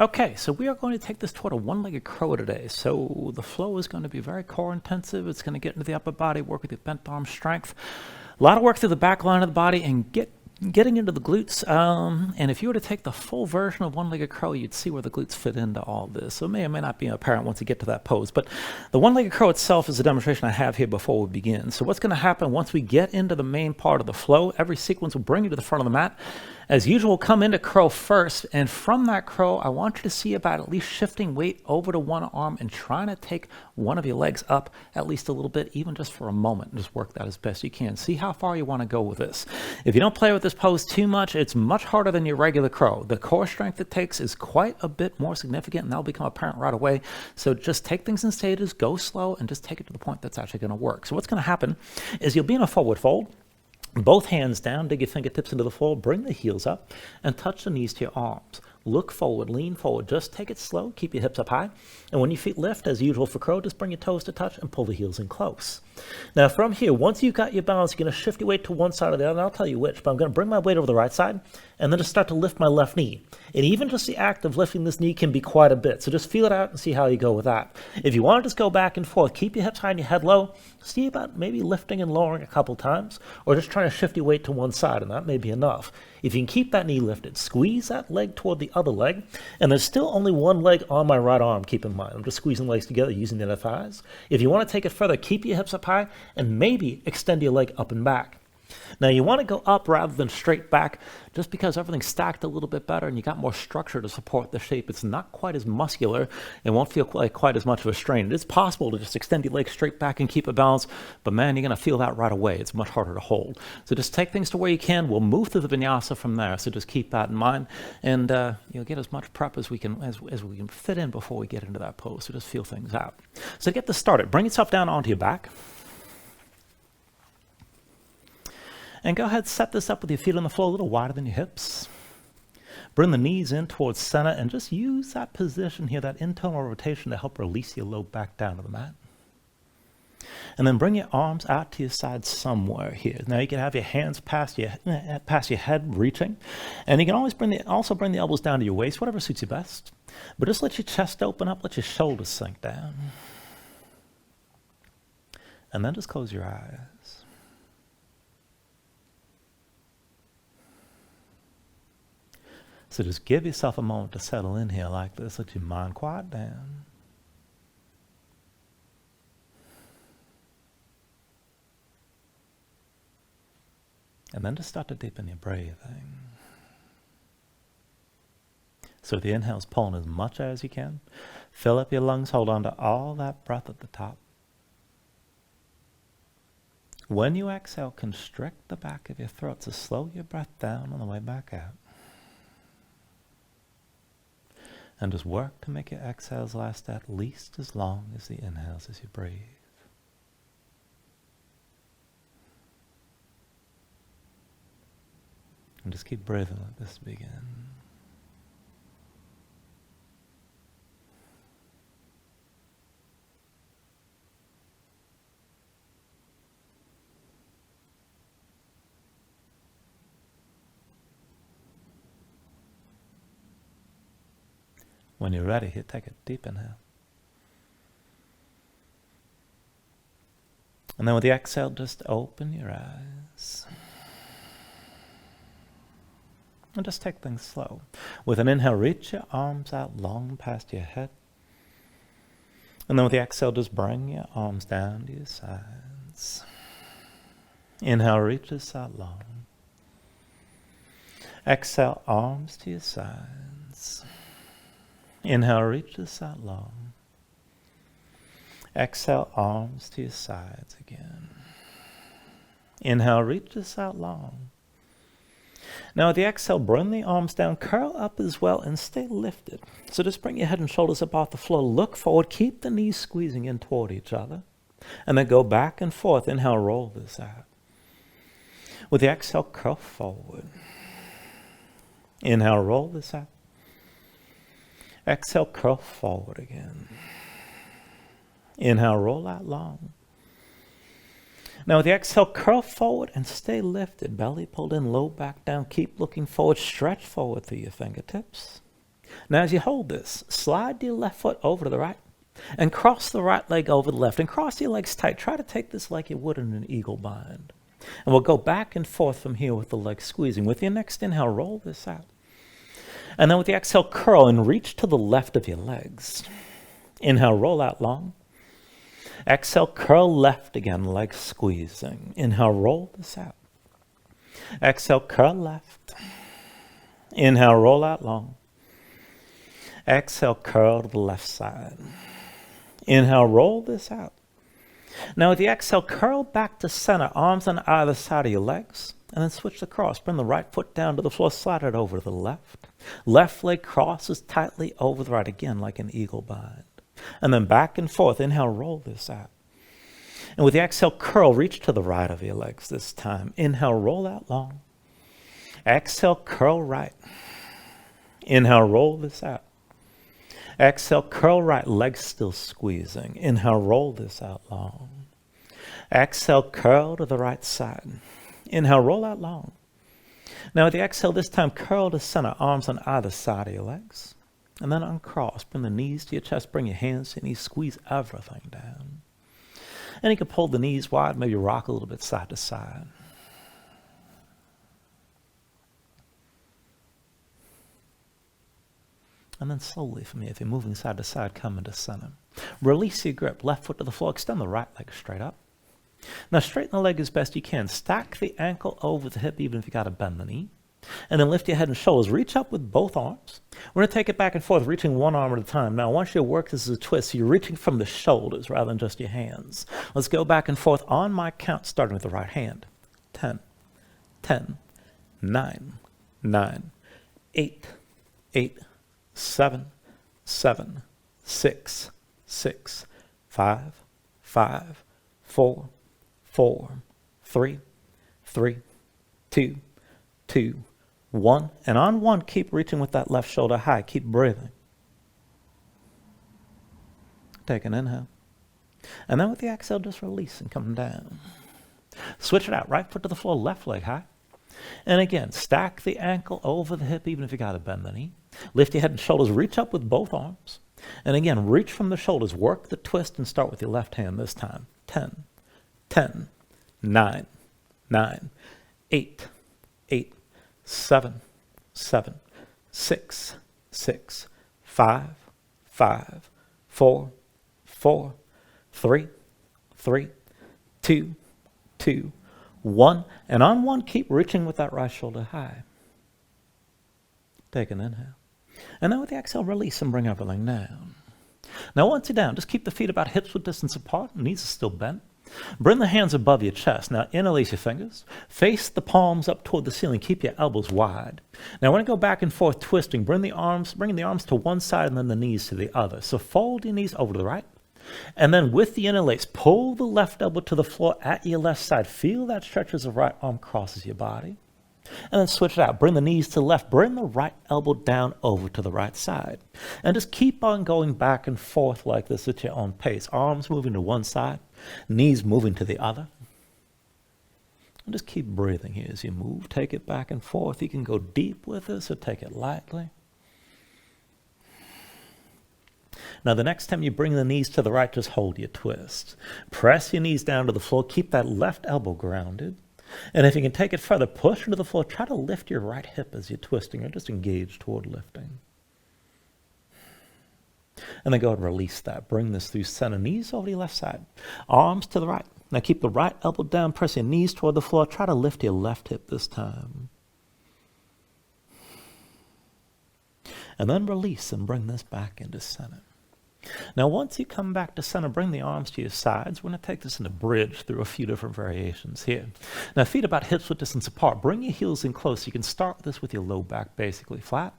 Okay, so we are going to take this toward a one-legged crow today. So the flow is going to be very core intensive. It's going to get into the upper body, work with your bent arm strength. A lot of work through the back line of the body and getting into the glutes. And if you were to take the full version of one-legged crow, you'd see where the glutes fit into all this. So it may or may not be apparent once you get to that pose. But the one-legged crow itself is a demonstration I have here before we begin. So what's going to happen once we get into the main part of the flow, every sequence will bring you to the front of the mat. As usual, come into crow first, and from that crow, I want you to see about at least shifting weight over to one arm and trying to take one of your legs up at least a little bit, even just for a moment. Just work that as best you can. See how far you want to go with this. If you don't play with this pose too much, it's much harder than your regular crow. The core strength it takes is quite a bit more significant, and that'll become apparent right away. So just take things in stages, go slow, and just take it to the point that's actually going to work. So what's going to happen is you'll be in a forward fold. Both hands down, dig your fingertips into the floor, bring the heels up, and touch the knees to your arms. Look forward, lean forward, just take it slow, keep your hips up high. And when your feet lift, as usual for crow, just bring your toes to touch and pull the heels in close. Now from here, once you've got your balance, you're going to shift your weight to one side or the other, and I'll tell you which, but I'm going to bring my weight over the right side, and then just start to lift my left knee. And even just the act of lifting this knee can be quite a bit, so just feel it out and see how you go with that. If you want to just go back and forth, keep your hips high and your head low, see about maybe lifting and lowering a couple times, or just trying to shift your weight to one side, and that may be enough. If you can keep that knee lifted, squeeze that leg toward the other leg, and there's still only one leg on my right arm, keep in mind. I'm just squeezing legs together using the other thighs. If you want to take it further, keep your hips up high, and maybe extend your leg up and back. Now you want to go up rather than straight back, just because everything's stacked a little bit better and you got more structure to support the shape. It's not quite as muscular and won't feel like quite as much of a strain. It is possible to just extend your legs straight back and keep it balanced, but man, you're going to feel that right away. It's much harder to hold. So just take things to where you can. We'll move to the vinyasa from there. So just keep that in mind, and you'll get as much prep as we can fit in before we get into that pose. So just feel things out. So to get this started, bring yourself down onto your back. And go ahead, set this up with your feet on the floor a little wider than your hips. Bring the knees in towards center and just use that position here, that internal rotation, to help release your load back down to the mat. And then bring your arms out to your side somewhere here. Now you can have your hands past your head reaching. And you can always also bring the elbows down to your waist, whatever suits you best. But just let your chest open up, let your shoulders sink down. And then just close your eyes. So just give yourself a moment to settle in here like this. Let your mind quiet down. And then just start to deepen your breathing. So the inhale's pulling as much as you can. Fill up your lungs, hold on to all that breath at the top. When you exhale, constrict the back of your throat, so slow your breath down on the way back out. And just work to make your exhales last at least as long as the inhales as you breathe. And just keep breathing like this to begin. When you're ready, here, take a deep inhale. And then with the exhale, just open your eyes. And just take things slow. With an inhale, reach your arms out long past your head. And then with the exhale, just bring your arms down to your sides. Inhale, reach this out long. Exhale, arms to your sides. Inhale, reach this out long. Exhale, arms to your sides again. Inhale, reach this out long. Now with the exhale, bring the arms down, curl up as well, and stay lifted. So just bring your head and shoulders up off the floor. Look forward, keep the knees squeezing in toward each other. And then go back and forth. Inhale, roll this out. With the exhale, curl forward. Inhale, roll this out. Exhale, curl forward again. Inhale, roll out long. Now with the exhale, curl forward and stay lifted. Belly pulled in, low back down. Keep looking forward. Stretch forward through your fingertips. Now as you hold this, slide your left foot over to the right and cross the right leg over the left and cross your legs tight. Try to take this like you would in an eagle bind. And we'll go back and forth from here with the legs squeezing. With your next inhale, roll this out. And then with the exhale, curl and reach to the left of your legs. Inhale, roll out long. Exhale, curl left again, legs squeezing. Inhale, roll this out. Exhale, curl left. Inhale, roll out long. Exhale, curl to the left side. Inhale, roll this out. Now with the exhale, curl back to center, arms on either side of your legs, and then switch the cross. Bring the right foot down to the floor, slide it over to the left. Left leg crosses tightly over the right, again like an eagle bind. And then back and forth. Inhale, roll this out. And with the exhale, curl, reach to the right of your legs this time. Inhale, roll out long. Exhale, curl right. Inhale, roll this out. Exhale, curl right, legs still squeezing. Inhale, roll this out long. Exhale, curl to the right side. Inhale, roll out long. Now with the exhale, this time curl to center, arms on either side of your legs. And then uncross, bring the knees to your chest, bring your hands to your knees, squeeze everything down. And you can pull the knees wide, maybe rock a little bit side to side. And then slowly from here, if you're moving side to side, come into center. Release your grip, left foot to the floor, extend the right leg straight up. Now straighten the leg as best you can. Stack the ankle over the hip, even if you got to bend the knee. And then lift your head and shoulders. Reach up with both arms. We're going to take it back and forth, reaching one arm at a time. Now, I want you to work this as a twist. So you're reaching from the shoulders rather than just your hands. Let's go back and forth on my count, starting with the right hand. 10, 10, 9, 9, 8, 8, 7, 7, 6, 6, 5, 5, 4, 4, 3, 3, 2, 2, 1. And on 1, keep reaching with that left shoulder high. Keep breathing. Take an inhale. And then with the exhale, just release and come down. Switch it out. Right foot to the floor, left leg high. And again, stack the ankle over the hip, even if you got to bend the knee. Lift your head and shoulders. Reach up with both arms. And again, reach from the shoulders. Work the twist and start with your left hand this time. 10, 10, 9, 9, 8, 8, 7, 7, 6, 6, 5, 5, 4, 4, 3, 3, 2, 2, 1. And on 1, keep reaching with that right shoulder high. Take an inhale. And then with the exhale, release and bring everything down. Now once you're down, just keep the feet about hips width distance apart. Knees are still bent. Bring the hands above your chest. Now interlace your fingers. Face the palms up toward the ceiling. Keep your elbows wide. Now I want to go back and forth twisting. Bringing the arms to one side and then the knees to the other. So fold your knees over to the right. And then with the interlace, pull the left elbow to the floor at your left side. Feel that stretch as the right arm crosses your body. And then switch it out. Bring the knees to the left. Bring the right elbow down over to the right side. And just keep on going back and forth like this at your own pace. Arms moving to one side. Knees moving to the other. And just keep breathing here as you move. Take it back and forth. You can go deep with this or take it lightly. Now the next time you bring the knees to the right, just hold your twist. Press your knees down to the floor. Keep that left elbow grounded. And if you can take it further, push into the floor. Try to lift your right hip as you're twisting or just engage toward lifting. And then go ahead and release that. Bring this through center. Knees over to your left side. Arms to the right. Now keep the right elbow down. Press your knees toward the floor. Try to lift your left hip this time. And then release and bring this back into center. Now once you come back to center, bring the arms to your sides. We're going to take this in a bridge through a few different variations here. Now feet about hips width distance apart. Bring your heels in close. You can start this with your low back basically flat.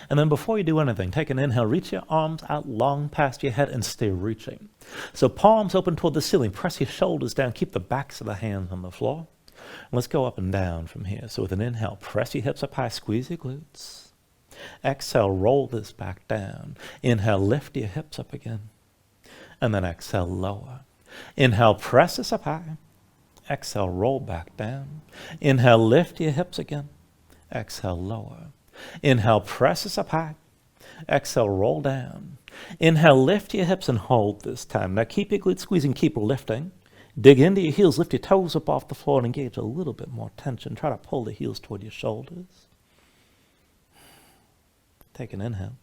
And then before you do anything, take an inhale. Reach your arms out long past your head and stay reaching. So palms open toward the ceiling. Press your shoulders down. Keep the backs of the hands on the floor. Let's go up and down from here. So with an inhale, press your hips up high. Squeeze your glutes. Exhale, roll this back down. Inhale, lift your hips up again. And then exhale, lower. Inhale, press this up high. Exhale, roll back down. Inhale, lift your hips again. Exhale, lower. Inhale, press this up high. Exhale, roll down. Inhale, lift your hips and hold this time. Now keep your glutes squeezing, keep lifting. Dig into your heels, lift your toes up off the floor and engage a little bit more tension. Try to pull the heels toward your shoulders. Take an inhale.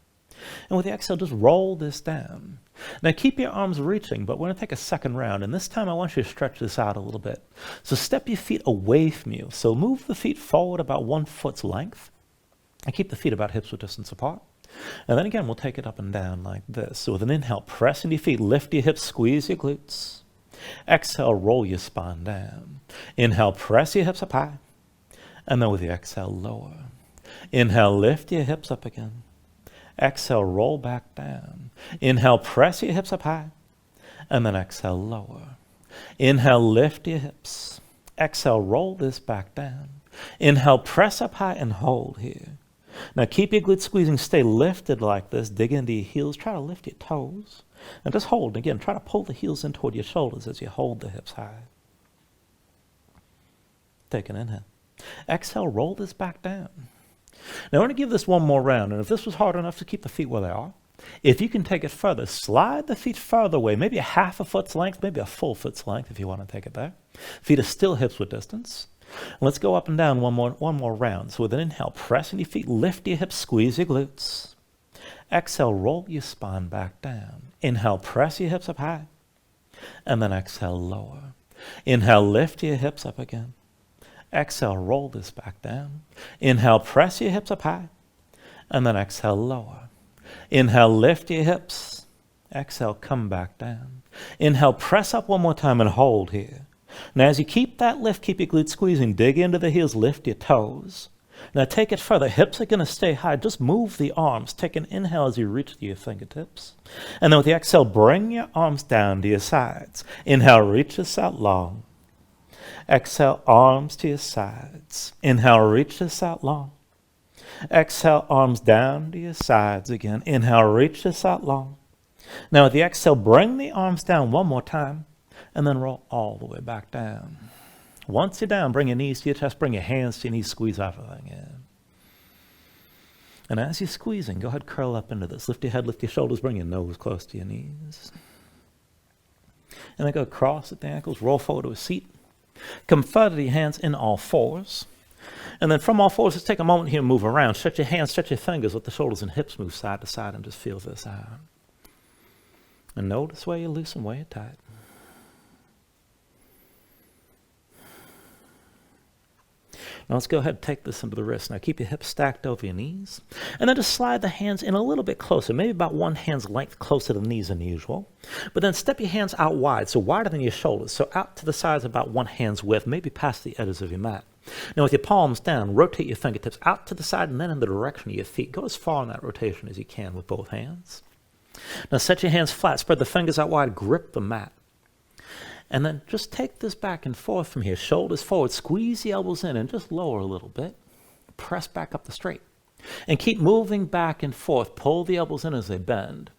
And with the exhale, just roll this down. Now keep your arms reaching, but we're going to take a second round. And this time I want you to stretch this out a little bit. So step your feet away from you. So move the feet forward about 1 foot's length. And keep the feet about hips-width distance apart. And then again, we'll take it up and down like this. So with an inhale, press into your feet, lift your hips, squeeze your glutes. Exhale, roll your spine down. Inhale, press your hips up high. And then with the exhale, lower. Inhale, lift your hips up again. Exhale, roll back down. Inhale, press your hips up high. And then exhale, lower. Inhale, lift your hips. Exhale, roll this back down. Inhale, press up high and hold here. Now keep your glutes squeezing, stay lifted like this. Dig into your heels, try to lift your toes. And just hold. Again, try to pull the heels in toward your shoulders as you hold the hips high. Take an inhale. Exhale, roll this back down. Now, I want to give this one more round, and if this was hard enough to keep the feet where they are, if you can take it further, slide the feet further away, maybe a half a foot's length, maybe a full foot's length if you want to take it there. Feet are still hips-width distance. Let's go up and down one more round. So with an inhale, press into your feet, lift your hips, squeeze your glutes. Exhale, roll your spine back down. Inhale, press your hips up high. And then exhale, lower. Inhale, lift your hips up again. Exhale, roll this back down. Inhale, press your hips up high. And then exhale, lower. Inhale, lift your hips. Exhale, come back down. Inhale, press up one more time and hold here. Now as you keep that lift, keep your glutes squeezing. Dig into the heels, lift your toes. Now take it further. Hips are going to stay high. Just move the arms. Take an inhale as you reach to your fingertips. And then with the exhale, bring your arms down to your sides. Inhale, reach this out long. Exhale, arms to your sides. Inhale, reach this out long. Exhale, arms down to your sides again. Inhale, reach this out long. Now with the exhale, bring the arms down one more time and then roll all the way back down. Once you're down, bring your knees to your chest, bring your hands to your knees, squeeze everything in. And as you're squeezing, go ahead, curl up into this. Lift your head, lift your shoulders, bring your nose close to your knees. And then go across at the ankles, roll forward to a seat. Come further to your hands in all fours. And then from all fours, just take a moment here and move around. Stretch your hands, stretch your fingers, let the shoulders and hips move side to side and just feel this out. And notice where you're loose and where you're tight. Now let's go ahead and take this into the wrist. Now keep your hips stacked over your knees. And then just slide the hands in a little bit closer, maybe about one hand's length closer to the knees than usual. But then step your hands out wide, so wider than your shoulders. So out to the sides about one hand's width, maybe past the edges of your mat. Now with your palms down, rotate your fingertips out to the side and then in the direction of your feet. Go as far in that rotation as you can with both hands. Now set your hands flat, spread the fingers out wide, grip the mat. And then just take this back and forth from here. Shoulders forward, squeeze the elbows in and just lower a little bit. Press back up the straight. And keep moving back and forth. Pull the elbows in as they bend.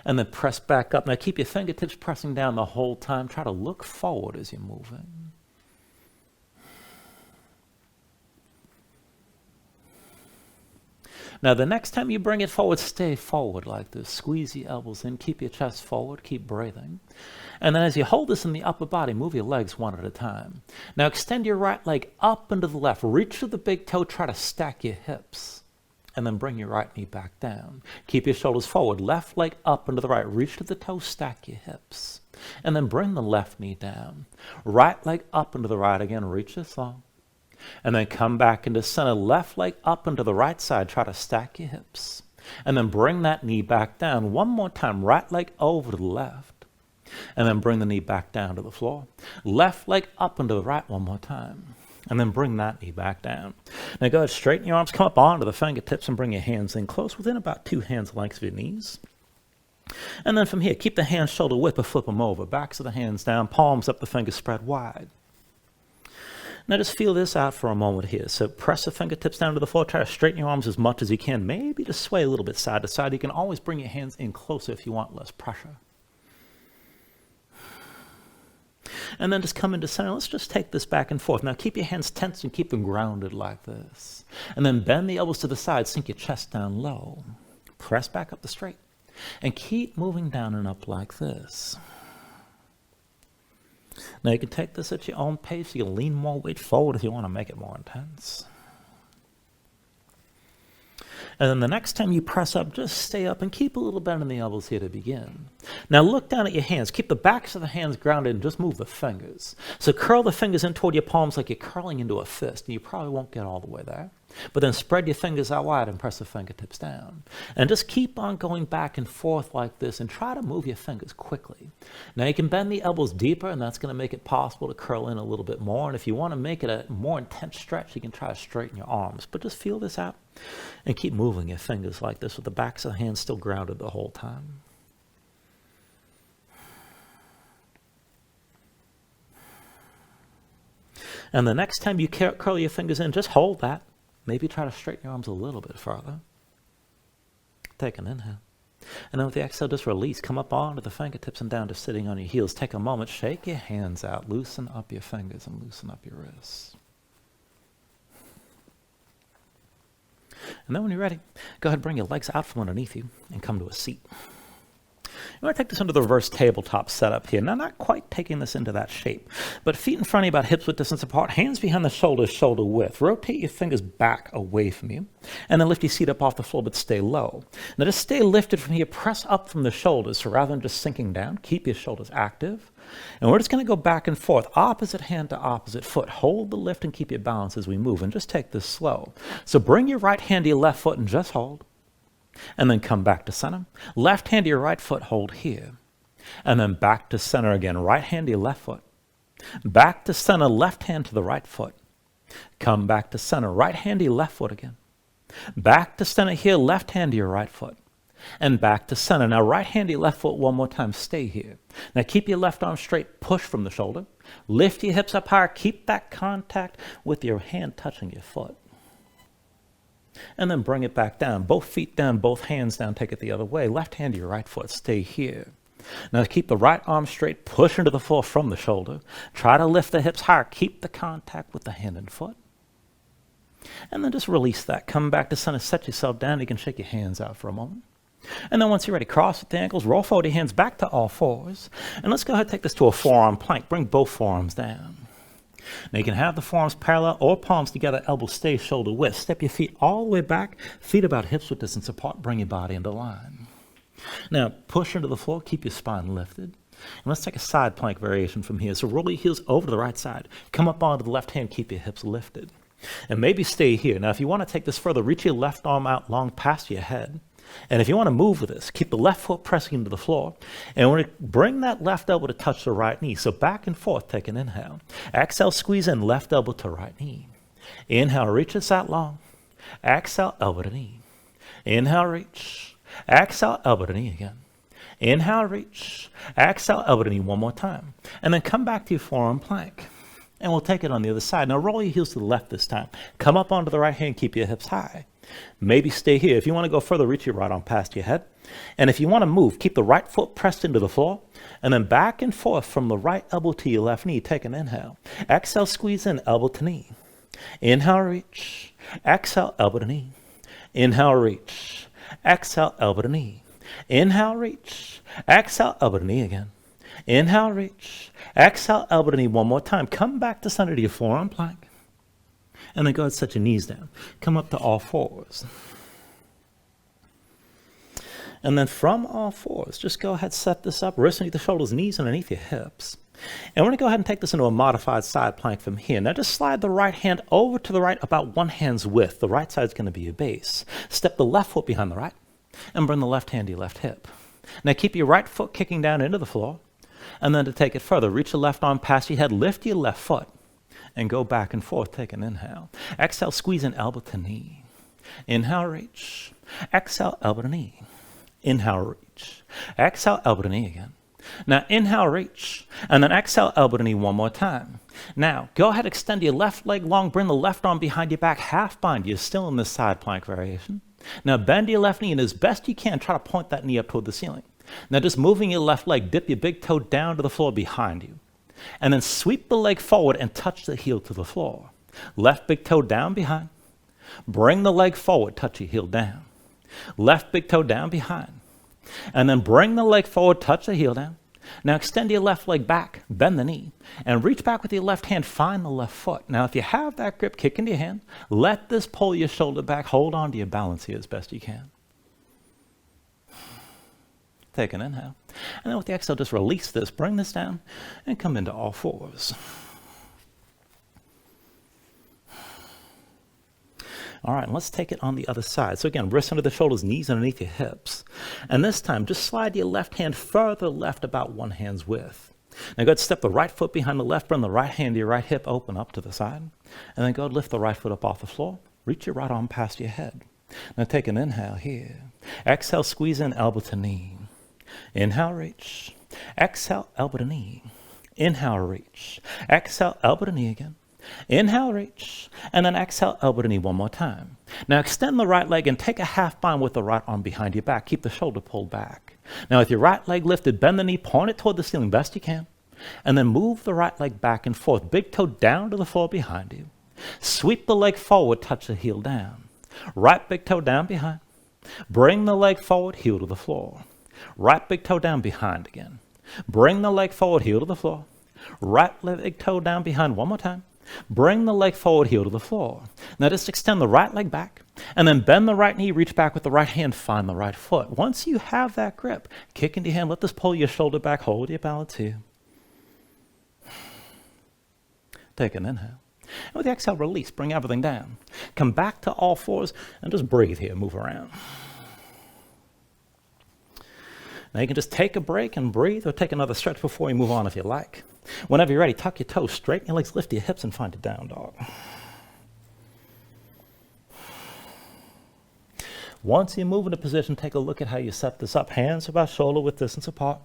And then press back up. Now keep your fingertips pressing down the whole time. Try to look forward as you're moving. Now the next time you bring it forward, stay forward like this. Squeeze the elbows in. Keep your chest forward. Keep breathing. And then as you hold this in the upper body, move your legs one at a time. Now extend your right leg up and to the left. Reach to the big toe. Try to stack your hips. And then bring your right knee back down. Keep your shoulders forward. Left leg up and to the right. Reach to the toe. Stack your hips. And then bring the left knee down. Right leg up and to the right again. Reach this long. And then come back into center. Left leg up and to the right side. Try to stack your hips. And then bring that knee back down. One more time. Right leg over to the left. And then bring the knee back down to the floor. Left leg up and to the right one more time. And then bring that knee back down. Now go ahead, straighten your arms, come up onto the fingertips and bring your hands in close within about 2 hands lengths of your knees. And then from here, keep the hands shoulder width but flip them over. Backs of the hands down, palms up, the fingers spread wide. Now just feel this out for a moment here. So press the fingertips down to the floor. Try to straighten your arms as much as you can. Maybe just sway a little bit side to side. You can always bring your hands in closer if you want less pressure. And then just come into center. Let's just take this back and forth. Now keep your hands tense and keep them grounded like this. And then bend the elbows to the side. Sink your chest down low. Press back up the straight. And keep moving down and up like this. Now you can take this at your own pace. You can lean more weight forward if you want to make it more intense. And then the next time you press up, just stay up and keep a little bend in the elbows here to begin. Now look down at your hands. Keep the backs of the hands grounded and just move the fingers. So curl the fingers in toward your palms like you're curling into a fist. And you probably won't get all the way there. But then spread your fingers out wide and press the fingertips down. And just keep on going back and forth like this and try to move your fingers quickly. Now you can bend the elbows deeper, and that's going to make it possible to curl in a little bit more. And if you want to make it a more intense stretch, you can try to straighten your arms. But just feel this out and keep moving your fingers like this with the backs of the hands still grounded the whole time. And the next time you curl your fingers in, just hold that. Maybe try to straighten your arms a little bit further. Take an inhale. And then with the exhale, just release. Come up onto the fingertips and down to sitting on your heels. Take a moment, shake your hands out. Loosen up your fingers and loosen up your wrists. And then when you're ready, go ahead and bring your legs out from underneath you and come to a seat. You want to take this into the reverse tabletop setup here. Now, not quite taking this into that shape, but feet in front of you about hips width distance apart, hands behind the shoulders, shoulder width. Rotate your fingers back away from you, and then lift your seat up off the floor, but stay low. Now, just stay lifted from here. Press up from the shoulders, so rather than just sinking down, keep your shoulders active. And we're just going to go back and forth, opposite hand to opposite foot. Hold the lift and keep your balance as we move, and just take this slow. So bring your right hand to your left foot and just hold. And then come back to center. Left hand to your right foot, hold here. And then back to center again. Right hand to your left foot. Back to center, left hand to the right foot. Come back to center, right hand to your left foot again. Back to center here, left hand to your right foot. And back to center. Now right hand to your left foot one more time. Stay here. Now keep your left arm straight. Push from the shoulder. Lift your hips up higher. Keep that contact with your hand touching your foot. And then bring it back down. Both feet down, both hands down. Take it the other way. Left hand to your right foot. Stay here. Now keep the right arm straight. Push into the floor from the shoulder. Try to lift the hips higher. Keep the contact with the hand and foot. And then just release that. Come back to center. Set yourself down. You can shake your hands out for a moment. And then once you're ready, cross with the ankles. Roll forward your hands back to all fours. And let's go ahead and take this to a forearm plank. Bring both forearms down. Now you can have the forearms parallel or palms together, elbows stay shoulder width. Step your feet all the way back, feet about hips width distance apart. Bring your body into line. Now push into the floor, keep your spine lifted. And let's take a side plank variation from here. So roll your heels over to the right side. Come up onto the left hand, keep your hips lifted. And maybe stay here. Now if you want to take this further, reach your left arm out long past your head. And if you want to move with this, keep the left foot pressing into the floor. And we're going to bring that left elbow to touch the right knee. So back and forth, take an inhale. Exhale, squeeze in, left elbow to right knee. Inhale, reach this out long. Exhale, elbow to knee. Inhale, reach. Exhale, elbow to knee again. Inhale, reach. Exhale, elbow to knee one more time. And then come back to your forearm plank. And we'll take it on the other side. Now roll your heels to the left this time. Come up onto the right hand, keep your hips high. Maybe stay here. If you want to go further, reach your right arm past your head. And if you want to move, keep the right foot pressed into the floor. And then back and forth from the right elbow to your left knee. Take an inhale. Exhale, squeeze in, elbow to knee. Inhale, reach. Exhale, elbow to knee. Inhale, reach. Exhale, elbow to knee. Inhale, reach. Exhale, elbow to knee again. Inhale, reach. Exhale, elbow to knee one more time. Come back to center to your forearm plank. And then go ahead and set your knees down. Come up to all fours. And then from all fours, just go ahead, set this up. Wrists underneath the shoulders, knees underneath your hips. And we're going to go ahead and take this into a modified side plank from here. Now just slide the right hand over to the right about one hand's width. The right side is going to be your base. Step the left foot behind the right and bring the left hand to your left hip. Now keep your right foot kicking down into the floor. And then to take it further, reach the left arm past your head, lift your left foot. And go back and forth. Take an inhale. Exhale, squeeze in, elbow to knee. Inhale, reach. Exhale, elbow to knee. Inhale, reach. Exhale, elbow to knee again. Now inhale, reach. And then exhale, elbow to knee one more time. Now go ahead, extend your left leg long. Bring the left arm behind your back. Half bind. You're still in this side plank variation. Now bend your left knee, and as best you can, try to point that knee up toward the ceiling. Now just moving your left leg, dip your big toe down to the floor behind you. And then sweep the leg forward and touch the heel to the floor. Left big toe down behind. Bring the leg forward, touch your heel down. Left big toe down behind. And then bring the leg forward, touch the heel down. Now extend your left leg back, bend the knee, and reach back with your left hand, find the left foot. Now if you have that grip, kick into your hand, let this pull your shoulder back, hold on to your balance here as best you can. Take an inhale. And then with the exhale, just release this, bring this down, and come into all fours. All right, and let's take it on the other side. So again, wrists under the shoulders, knees underneath your hips. And this time, just slide your left hand further left about one hand's width. Now go ahead, step the right foot behind the left, bring the right hand to your right hip, open up to the side. And then go ahead, lift the right foot up off the floor. Reach your right arm past your head. Now take an inhale here. Exhale, squeeze in, elbow to knee. Inhale, reach. Exhale, elbow to knee. Inhale, reach. Exhale, elbow to knee again. Inhale, reach, and then exhale, elbow to knee one more time. Now extend the right leg and take a half bind with the right arm behind your back. Keep the shoulder pulled back. Now with your right leg lifted, bend the knee, point it toward the ceiling best you can, and then move the right leg back and forth. Big toe down to the floor behind you. Sweep the leg forward, touch the heel down. Right big toe down behind. Bring the leg forward, heel to the floor. Right big toe down behind again. Bring the leg forward, heel to the floor. Right big toe down behind one more time. Bring the leg forward, heel to the floor. Now just extend the right leg back, and then bend the right knee, reach back with the right hand, find the right foot. Once you have that grip, kick into your hand, let this pull your shoulder back, hold your balance here. Take an inhale. And with the exhale, release, bring everything down. Come back to all fours, and just breathe here, move around. Now you can just take a break and breathe, or take another stretch before you move on if you like. Whenever you're ready, tuck your toes, straighten your legs, lift your hips, and find a down dog. Once you move into position, take a look at how you set this up. Hands about shoulder width distance apart.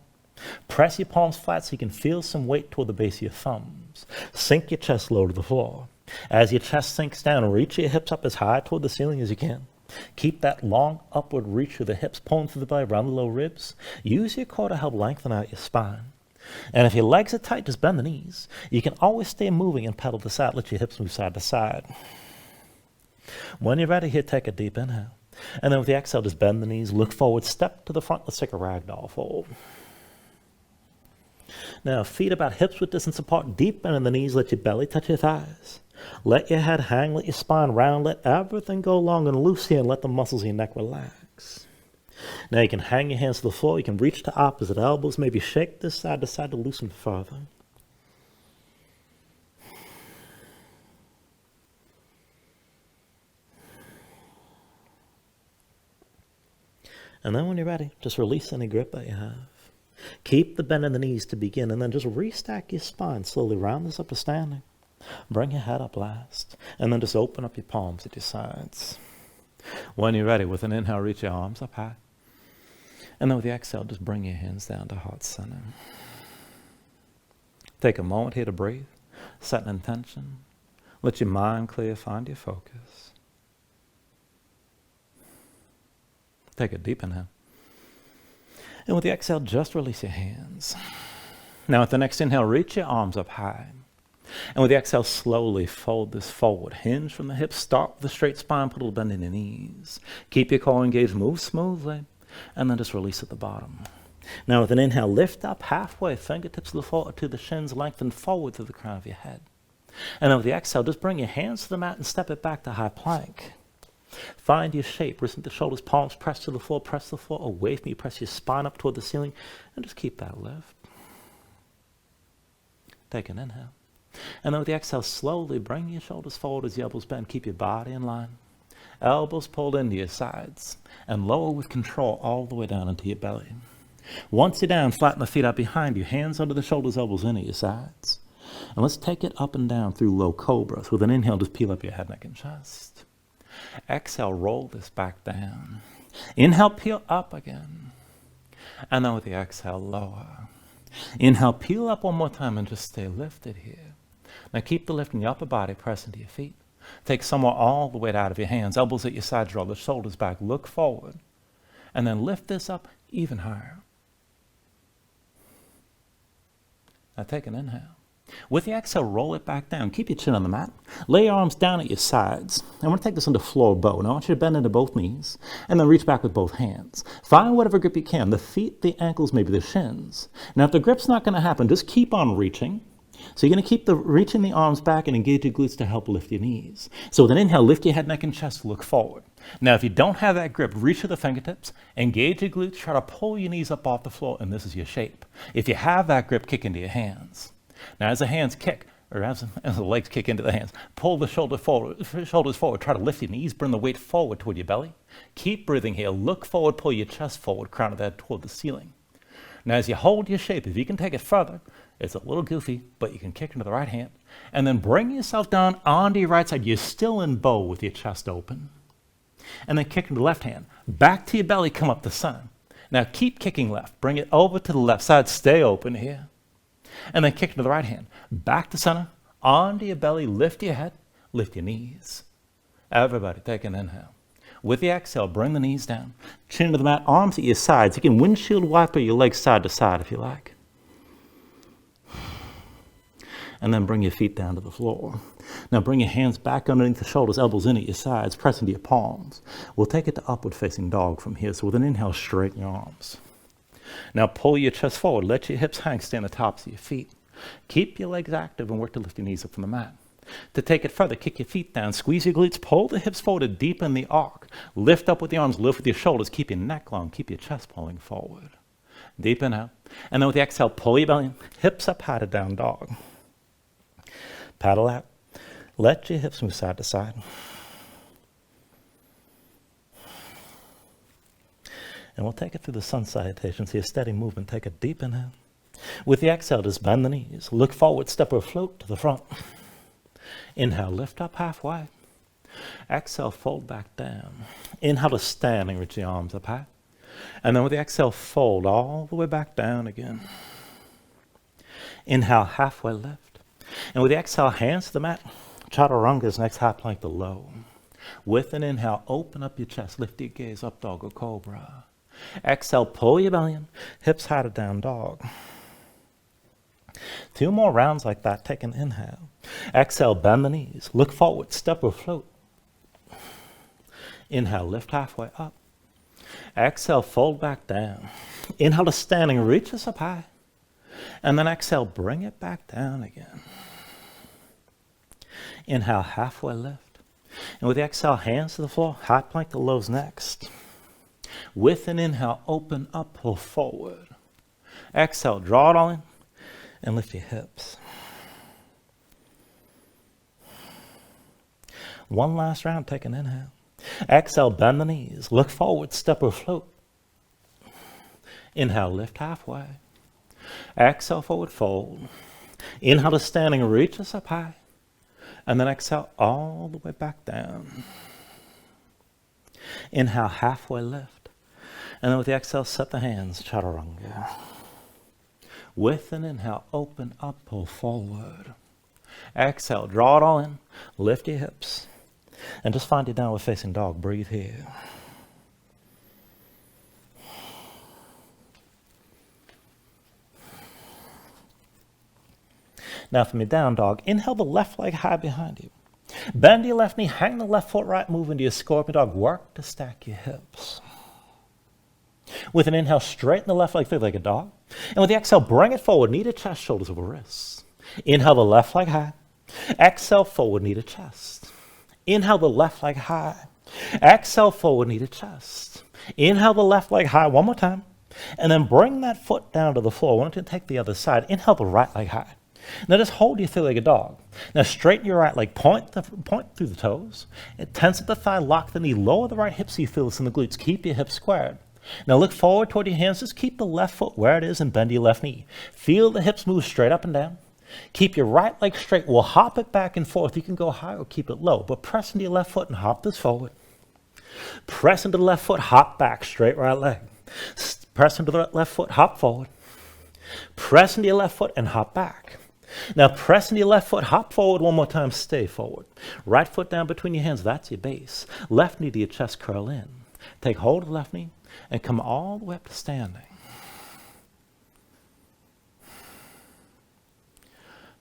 Press your palms flat so you can feel some weight toward the base of your thumbs. Sink your chest low to the floor. As your chest sinks down, reach your hips up as high toward the ceiling as you can. Keep that long upward reach through the hips, pulling through the belly around the low ribs. Use your core to help lengthen out your spine. And if your legs are tight, just bend the knees. You can always stay moving and pedal to side. Let your hips move side to side. When you're ready here, take a deep inhale. And then with the exhale, just bend the knees, look forward, step to the front. Let's take a ragdoll fold. Now, feet about hips width distance apart, deep bend in the knees, let your belly touch your thighs. Let your head hang, let your spine round, let everything go long and loose here, and let the muscles of your neck relax. Now you can hang your hands to the floor, you can reach to opposite elbows, maybe shake this side to side to loosen further. And then when you're ready, just release any grip that you have. Keep the bend in the knees to begin, and then just restack your spine, slowly round this up to standing. Bring your head up last, and then just open up your palms at your sides. When you're ready, with an inhale, reach your arms up high. And then with the exhale, just bring your hands down to heart center. Take a moment here to breathe, set an intention. Let your mind clear, find your focus. Take a deep inhale. And with the exhale, just release your hands. Now with the next inhale, reach your arms up high. And with the exhale, slowly fold this forward. Hinge from the hips, start with a straight spine, put a little bend in your knees. Keep your core engaged, move smoothly, and then just release at the bottom. Now with an inhale, lift up halfway, fingertips to the floor, to the shins, lengthen forward through the crown of your head. And then with the exhale, just bring your hands to the mat and step it back to high plank. Find your shape, wrists into the shoulders, palms press to the floor, press the floor away from you, press your spine up toward the ceiling, and just keep that lift. Take an inhale. And then with the exhale, slowly bring your shoulders forward as your elbows bend. Keep your body in line. Elbows pulled into your sides. And lower with control all the way down into your belly. Once you're down, flatten the feet out behind you. Hands under the shoulders, elbows into your sides. And let's take it up and down through low cobra. So with an inhale, just peel up your head, neck, and chest. Exhale, roll this back down. Inhale, peel up again. And then with the exhale, lower. Inhale, peel up one more time and just stay lifted here. Now keep the lift in your upper body, press into your feet. Take some more all the weight out of your hands, elbows at your sides, draw the shoulders back, look forward. And then lift this up even higher. Now take an inhale. With the exhale, roll it back down. Keep your chin on the mat. Lay your arms down at your sides. I want to take this into floor bow. Now I want you to bend into both knees and then reach back with both hands. Find whatever grip you can, the feet, the ankles, maybe the shins. Now if the grip's not going to happen, just keep on reaching. So you're going to keep reaching the arms back and engage your glutes to help lift your knees. So with an inhale, lift your head, neck, and chest, look forward. Now if you don't have that grip, reach with the fingertips, engage your glutes, try to pull your knees up off the floor, and this is your shape. If you have that grip, kick into your hands. Now as the hands kick, or as the legs kick into the hands, pull the shoulders forward, try to lift your knees, bring the weight forward toward your belly. Keep breathing here, look forward, pull your chest forward, crown of the head toward the ceiling. Now as you hold your shape, if you can take it further, it's a little goofy, but you can kick into the right hand, and then bring yourself down onto your right side. You're still in bow with your chest open. And then kick into the left hand. Back to your belly, come up the center. Now keep kicking left. Bring it over to the left side. Stay open here. And then kick into the right hand. Back to center, onto your belly, lift your head, lift your knees. Everybody take an inhale. With the exhale, bring the knees down. Chin to the mat, arms at your sides. You can windshield wiper your legs side to side if you like. And then bring your feet down to the floor. Now bring your hands back underneath the shoulders, elbows in at your sides, press into your palms. We'll take it to upward facing dog from here. So with an inhale, straighten your arms. Now pull your chest forward, let your hips hang, stay on the tops of your feet. Keep your legs active and work to lift your knees up from the mat. To take it further, kick your feet down, squeeze your glutes, pull the hips forward to deepen the arc. Lift up with the arms, lift with your shoulders, keep your neck long, keep your chest pulling forward. Deepen out. And then with the exhale, pull your belly in, hips up high to down dog. Paddle out. Let your hips move side to side. And we'll take it through the sun salutation. See a steady movement. Take a deep inhale. With the exhale, just bend the knees. Look forward, step or float to the front. Inhale, lift up halfway. Exhale, fold back down. Inhale to standing, reach the arms up high. And then with the exhale, fold all the way back down again. Inhale, halfway lift. And with the exhale, hands to the mat. Chaturanga is next high plank to low. With an inhale, open up your chest, lift your gaze up, dog or cobra. Exhale, pull your belly in, hips high to down dog. 2 more rounds like that. Take an inhale. Exhale, bend the knees, look forward, step or float. Inhale, lift halfway up. Exhale, fold back down. Inhale to standing, reach us up high. And then exhale, bring it back down again. Inhale, halfway lift. And with the exhale, hands to the floor, high plank to lows next. With an inhale, open up, pull forward. Exhale, draw it all in, and lift your hips. One last round, take an inhale. Exhale, bend the knees, look forward, step or float. Inhale, lift halfway. Exhale, forward fold. Inhale to standing, reach us up high. And then exhale all the way back down. Inhale, halfway lift. And then with the exhale, set the hands, chaturanga. With an inhale, open up, pull forward. Exhale, draw it all in, lift your hips. And just find your downward facing dog, breathe here. Now from your down dog, inhale the left leg high behind you. Bend your left knee, hang the left foot right, move into your scorpion dog. Work to stack your hips. With an inhale, straighten the left leg, three-legged dog. And with the exhale, bring it forward, knee to chest, shoulders over wrists. Inhale the left leg high. Exhale, forward, knee to chest. Inhale the left leg high. Exhale, forward, knee to chest. Inhale the left leg high one more time. And then bring that foot down to the floor. I want you to take the other side. Inhale the right leg high. Now just hold your three-legged dog. Now straighten your right leg, point through the toes. Tense up the thigh, lock the knee, lower the right hip so you feel this in the glutes. Keep your hips squared. Now look forward toward your hands. Just keep the left foot where it is and bend your left knee. Feel the hips move straight up and down. Keep your right leg straight. We'll hop it back and forth. You can go high or keep it low, but press into your left foot and hop this forward. Press into the left foot, hop back, straight right leg. Press into the left foot, hop forward. Press into your left foot and hop back. Now press into your left foot, hop forward one more time, stay forward. Right foot down between your hands, that's your base. Left knee to your chest, curl in. Take hold of the left knee and come all the way up to standing.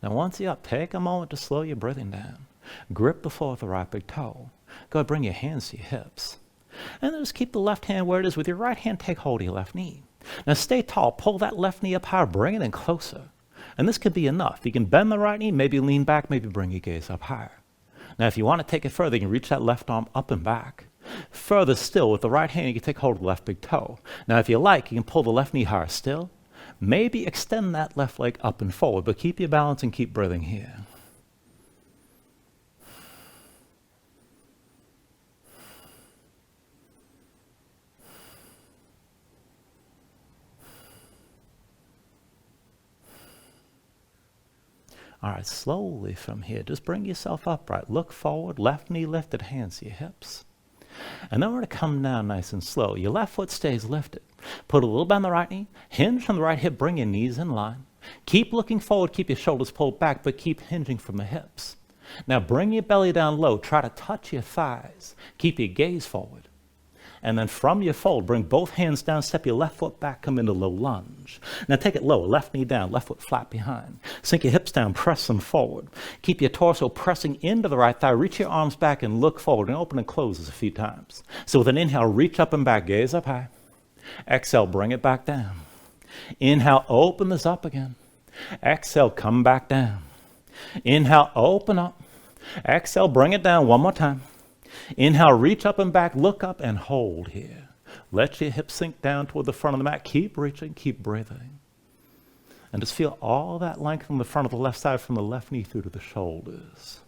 Now once you're up, take a moment to slow your breathing down. Grip the floor with the right big toe. Go ahead, bring your hands to your hips. And then just keep the left hand where it is. With your right hand, take hold of your left knee. Now stay tall. Pull that left knee up higher. Bring it in closer. And this could be enough. You can bend the right knee, maybe lean back, maybe bring your gaze up higher. Now if you want to take it further, you can reach that left arm up and back. Further still, with the right hand, you can take hold of the left big toe. Now if you like, you can pull the left knee higher still. Maybe extend that left leg up and forward, but keep your balance and keep breathing here. All right, slowly from here, just bring yourself upright. Look forward, left knee lifted, hands to your hips. And then we're going to come down nice and slow. Your left foot stays lifted. Put a little bend the right knee, hinge from the right hip, bring your knees in line. Keep looking forward, keep your shoulders pulled back, but keep hinging from the hips. Now bring your belly down low, try to touch your thighs. Keep your gaze forward. And then from your fold, bring both hands down, step your left foot back, come into low lunge. Now take it lower, left knee down, left foot flat behind. Sink your hips down, press them forward. Keep your torso pressing into the right thigh, reach your arms back and look forward and open and close a few times. So with an inhale, reach up and back, gaze up high. Exhale, bring it back down. Inhale, open this up again. Exhale, come back down. Inhale, open up. Exhale, bring it down one more time. Inhale, reach up and back, look up and hold here. Let your hips sink down toward the front of the mat. Keep reaching, keep breathing. And just feel all that length from the front of the left side, from the left knee through to the shoulders.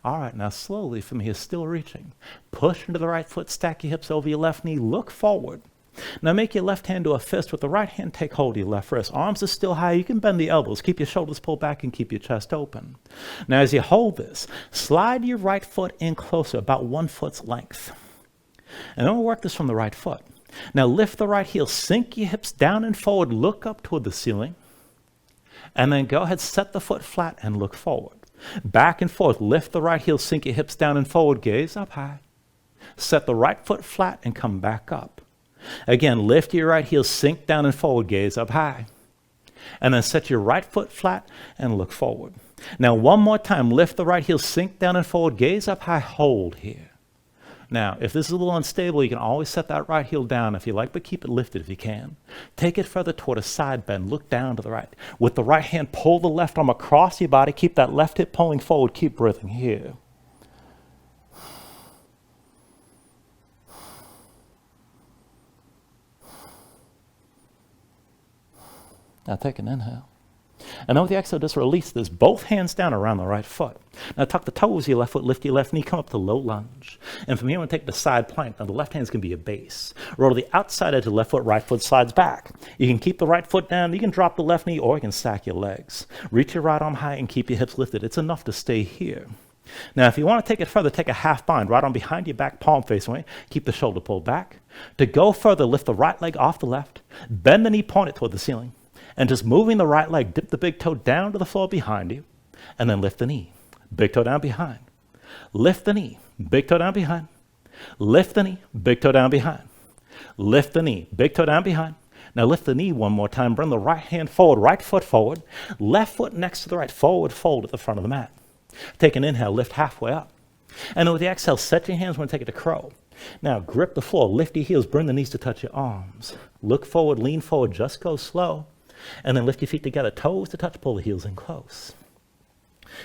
All right, now slowly from here, still reaching. Push into the right foot, stack your hips over your left knee, look forward. Now make your left hand to a fist. With the right hand, take hold of your left wrist. Arms are still high. You can bend the elbows. Keep your shoulders pulled back and keep your chest open. Now as you hold this, slide your right foot in closer, about 1 foot's length. And then we'll work this from the right foot. Now lift the right heel, sink your hips down and forward, look up toward the ceiling. And then go ahead, set the foot flat and look forward. Back and forth, lift the right heel, sink your hips down and forward, gaze up high. Set the right foot flat and come back up. Again, lift your right heel, sink down and forward, gaze up high. And then set your right foot flat and look forward. Now one more time, lift the right heel, sink down and forward, gaze up high, hold here. Now, if this is a little unstable, you can always set that right heel down if you like, but keep it lifted if you can. Take it further toward a side bend, look down to the right. With the right hand, pull the left arm across your body, keep that left hip pulling forward, keep breathing here. Now take an inhale. And then with the exhale, just release this. Both hands down around the right foot. Now tuck the toes of your left foot, lift your left knee, come up to low lunge. And from here, we're going to take the side plank. Now the left hand's going to be a base. Roll to the outside edge of the left foot, right foot slides back. You can keep the right foot down, you can drop the left knee, or you can stack your legs. Reach your right arm high and keep your hips lifted. It's enough to stay here. Now if you want to take it further, take a half bind. Right arm behind your back, palm facing away. Keep the shoulder pulled back. To go further, lift the right leg off the left. Bend the knee, point it toward the ceiling. And just moving the right leg, dip the big toe down to the floor behind you, and then lift the knee. Big toe down behind. Lift the knee, big toe down behind. Lift the knee, big toe down behind. Lift the knee, big toe down behind. Now lift the knee one more time. Bring the right hand forward, right foot forward. Left foot next to the right, forward fold at the front of the mat. Take an inhale, lift halfway up. And then with the exhale, set your hands when you take it to crow. Now grip the floor, lift your heels, bring the knees to touch your arms. Look forward, lean forward, just go slow. And then lift your feet together, toes to touch, pull the heels in close.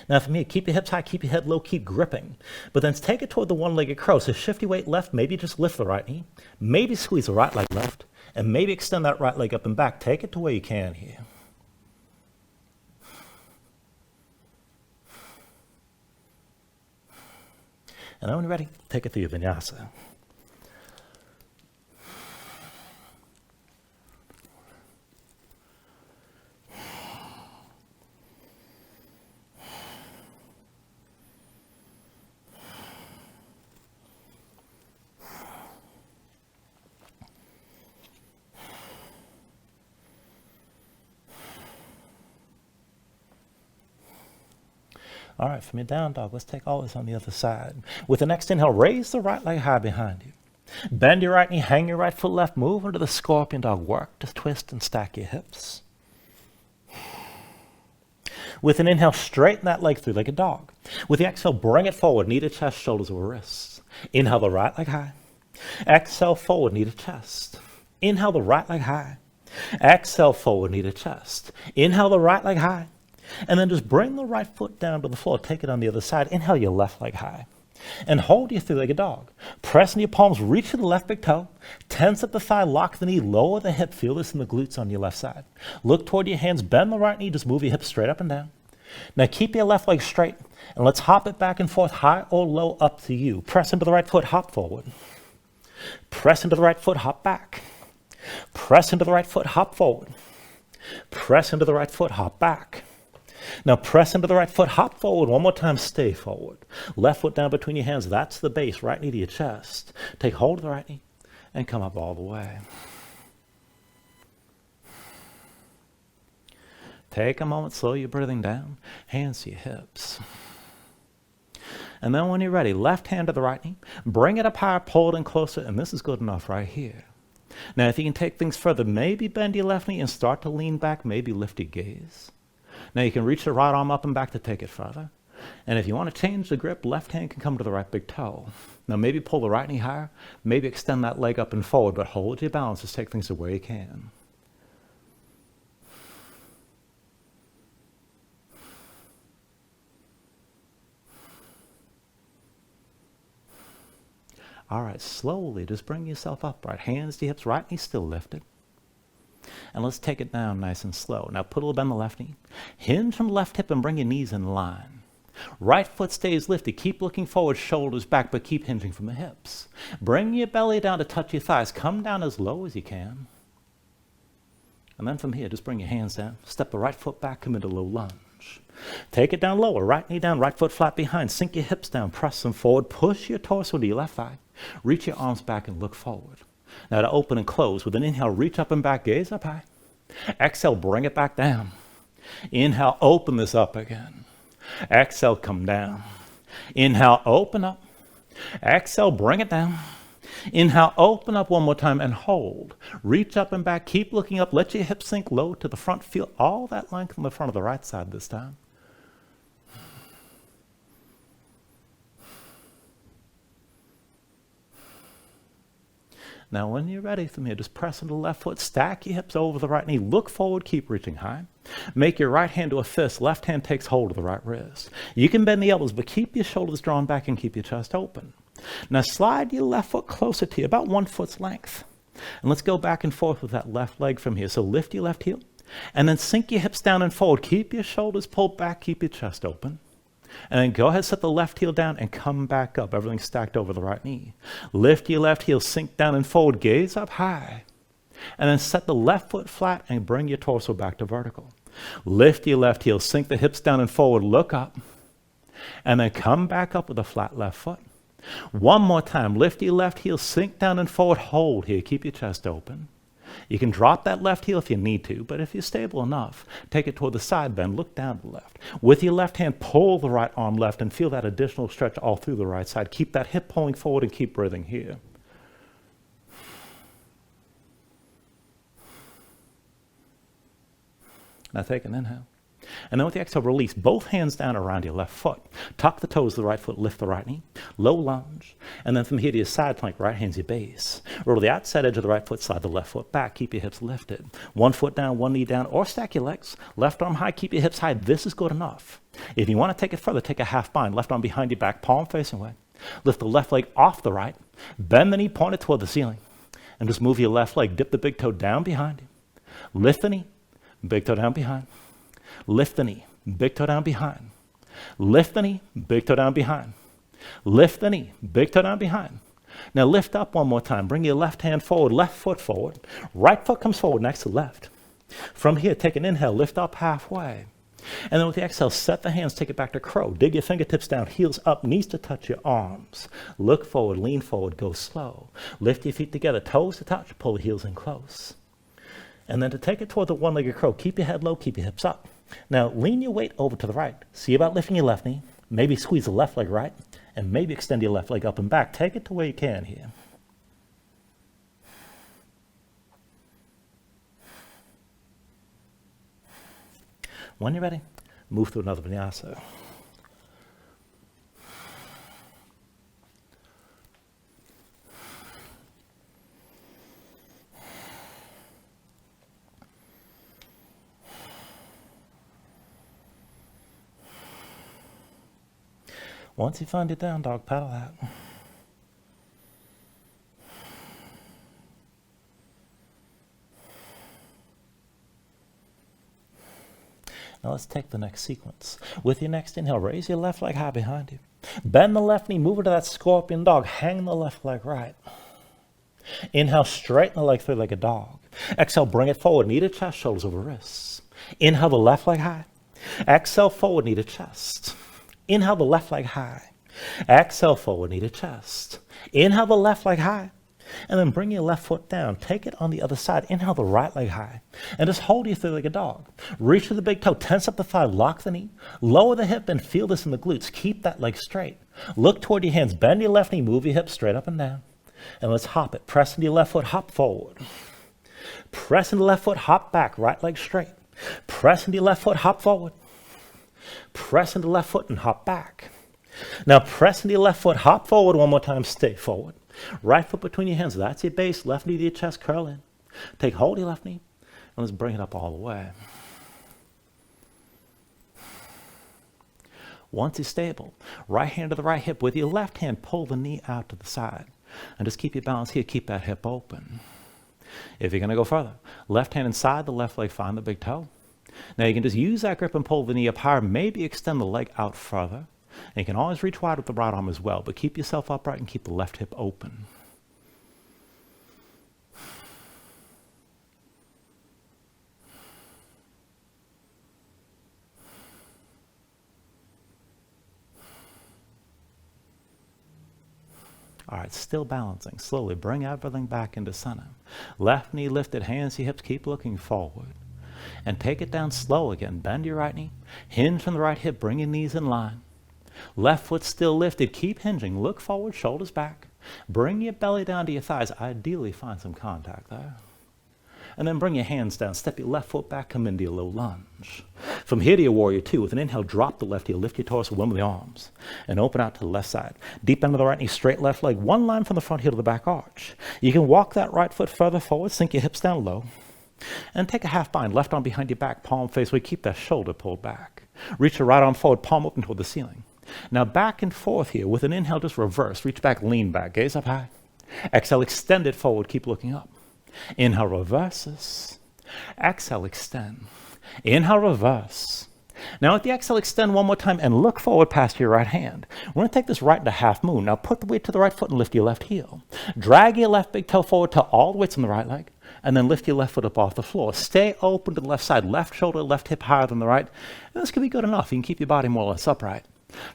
Now from here, keep your hips high, keep your head low, keep gripping. But then take it toward the one-legged crow. So shift your weight left, maybe just lift the right knee, maybe squeeze the right leg left, and maybe extend that right leg up and back. Take it to where you can here. And then when you're ready, take it through your Vinyasa. All right, from your down dog, let's take all this on the other side. With the next inhale, raise the right leg high behind you. Bend your right knee, hang your right foot left, move into the scorpion dog. Work to twist and stack your hips. With an inhale, straighten that leg through like a dog. With the exhale, bring it forward, knee to chest, shoulders over wrists. Inhale the right leg high. Exhale forward, knee to chest. Inhale the right leg high. Exhale forward, knee to chest. Inhale the right leg high. And then just bring the right foot down to the floor. Take it on the other side. Inhale your left leg high. And hold your three-legged dog. Press in your palms, reach to the left big toe. Tense up the thigh, lock the knee, lower the hip. Feel this in the glutes on your left side. Look toward your hands, bend the right knee, just move your hips straight up and down. Now keep your left leg straight, and let's hop it back and forth, high or low, up to you. Press into the right foot, hop forward. Press into the right foot, hop back. Press into the right foot, hop forward. Press into the right foot, hop back. Now press into the right foot, hop forward. One more time, stay forward. Left foot down between your hands, that's the base. Right knee to your chest. Take hold of the right knee and come up all the way. Take a moment, slow your breathing down. Hands to your hips. And then when you're ready, left hand to the right knee. Bring it up higher, pull it in closer, and this is good enough right here. Now if you can take things further, maybe bend your left knee and start to lean back, maybe lift your gaze. Now you can reach the right arm up and back to take it further. And if you want to change the grip, left hand can come to the right big toe. Now maybe pull the right knee higher, maybe extend that leg up and forward, but hold your balance, just take things to where you can. All right, slowly, just bring yourself upright. Hands to hips, right knee still lifted. And let's take it down nice and slow. Now put a little bend in the left knee. Hinge from left hip and bring your knees in line. Right foot stays lifted. Keep looking forward, shoulders back, but keep hinging from the hips. Bring your belly down to touch your thighs. Come down as low as you can. And then from here, just bring your hands down. Step the right foot back, come into low lunge. Take it down lower. Right knee down, right foot flat behind. Sink your hips down, press them forward. Push your torso to your left thigh. Reach your arms back and look forward. Now to open and close, with an inhale, reach up and back, gaze up high. Exhale, bring it back down. Inhale, open this up again. Exhale, come down. Inhale, open up. Exhale, bring it down. Inhale, open up one more time and hold. Reach up and back, keep looking up, let your hips sink low to the front. Feel all that length on the front of the right side this time. Now when you're ready from here, just press into the left foot, stack your hips over the right knee, look forward, keep reaching high. Make your right hand to a fist, left hand takes hold of the right wrist. You can bend the elbows, but keep your shoulders drawn back and keep your chest open. Now slide your left foot closer to you, about 1 foot's length. And let's go back and forth with that left leg from here. So lift your left heel, and then sink your hips down and forward. Keep your shoulders pulled back, keep your chest open. And then go ahead, set the left heel down and come back up. Everything stacked over the right knee. Lift your left heel, sink down and forward, gaze up high. And then set the left foot flat and bring your torso back to vertical. Lift your left heel, sink the hips down and forward, look up. And then come back up with a flat left foot. One more time, lift your left heel, sink down and forward, hold here, keep your chest open. You can drop that left heel if you need to, but if you're stable enough, take it toward the side bend, look down to the left. With your left hand, pull the right arm left and feel that additional stretch all through the right side. Keep that hip pulling forward and keep breathing here. Now take an inhale. And then with the exhale, release both hands down around your left foot. Tuck the toes of the right foot, lift the right knee, low lunge. And then from here to your side plank, right hand's your base. Roll to the outside edge of the right foot, slide the left foot back, keep your hips lifted. 1 foot down, 1 knee down, or stack your legs. Left arm high, keep your hips high. This is good enough. If you want to take it further, take a half bind. Left arm behind your back, palm facing away. Lift the left leg off the right. Bend the knee, point it toward the ceiling. And just move your left leg. Dip the big toe down behind you. Lift the knee, big toe down behind. Lift the knee, big toe down behind. Lift the knee, big toe down behind. Lift the knee, big toe down behind. Now lift up one more time. Bring your left hand forward, left foot forward. Right foot comes forward next to left. From here, take an inhale, lift up halfway. And then with the exhale, set the hands, take it back to crow. Dig your fingertips down, heels up, knees to touch your arms. Look forward, lean forward, go slow. Lift your feet together, toes to touch, pull the heels in close. And then to take it toward the one-legged crow, keep your head low, keep your hips up. Now lean your weight over to the right. See about lifting your left knee. Maybe squeeze the left leg right. And maybe extend your left leg up and back. Take it to where you can here. When you're ready, move to another vinyasa. Once you find your down dog, paddle out. Now let's take the next sequence. With your next inhale, raise your left leg high behind you. Bend the left knee, move it to that scorpion dog. Hang the left leg right. Inhale, straighten the leg through like a dog. Exhale, bring it forward, knee to chest, shoulders over wrists. Inhale the left leg high. Exhale, forward, knee to chest. Inhale the left leg high. Exhale, forward, knee to chest. Inhale the left leg high. And then bring your left foot down. Take it on the other side. Inhale the right leg high. And just hold your through like a dog. Reach to the big toe. Tense up the thigh. Lock the knee. Lower the hip and feel this in the glutes. Keep that leg straight. Look toward your hands. Bend your left knee. Move your hips straight up and down. And let's hop it. Press into your left foot. Hop forward. Press into the left foot. Hop back. Right leg straight. Press into your left foot. Hop forward. Press into the left foot and hop back. Now press into your left foot, hop forward one more time, stay forward. Right foot between your hands, that's your base, left knee to your chest, curl in. Take hold of your left knee, and let's bring it up all the way. Once you're stable, right hand to the right hip, with your left hand, pull the knee out to the side. And just keep your balance here, keep that hip open. If you're gonna go further, left hand inside the left leg, find the big toe. Now you can just use that grip and pull the knee up higher, maybe extend the leg out further. And you can always reach wide with the right arm as well, but keep yourself upright and keep the left hip open. All right, still balancing. Slowly bring everything back into center. Left knee lifted, hands to hips, keep looking forward. And take it down slow again. Bend your right knee, hinge from the right hip, bring your knees in line. Left foot still lifted, keep hinging, look forward, shoulders back. Bring your belly down to your thighs, ideally find some contact there. And then bring your hands down, step your left foot back, come into your low lunge. From here to your warrior two, with an inhale, drop the left heel, lift your torso, one with the arms, and open out to the left side. Deep end of the right knee, straight left leg, one line from the front heel to the back arch. You can walk that right foot further forward, sink your hips down low, and take a half bind, left arm behind your back, palm face away, keep that shoulder pulled back. Reach your right arm forward, palm open toward the ceiling. Now back and forth here, with an inhale, just reverse, reach back, lean back, gaze up high. Exhale, extend it forward, keep looking up. Inhale, reverses. Exhale, extend. Inhale, reverse. Now with the exhale, extend one more time and look forward past your right hand. We're going to take this right into half moon. Now put the weight to the right foot and lift your left heel. Drag your left big toe forward till all the weight's on the right leg, and then lift your left foot up off the floor. Stay open to the left side, left shoulder, left hip higher than the right. And this can be good enough. You can keep your body more or less upright.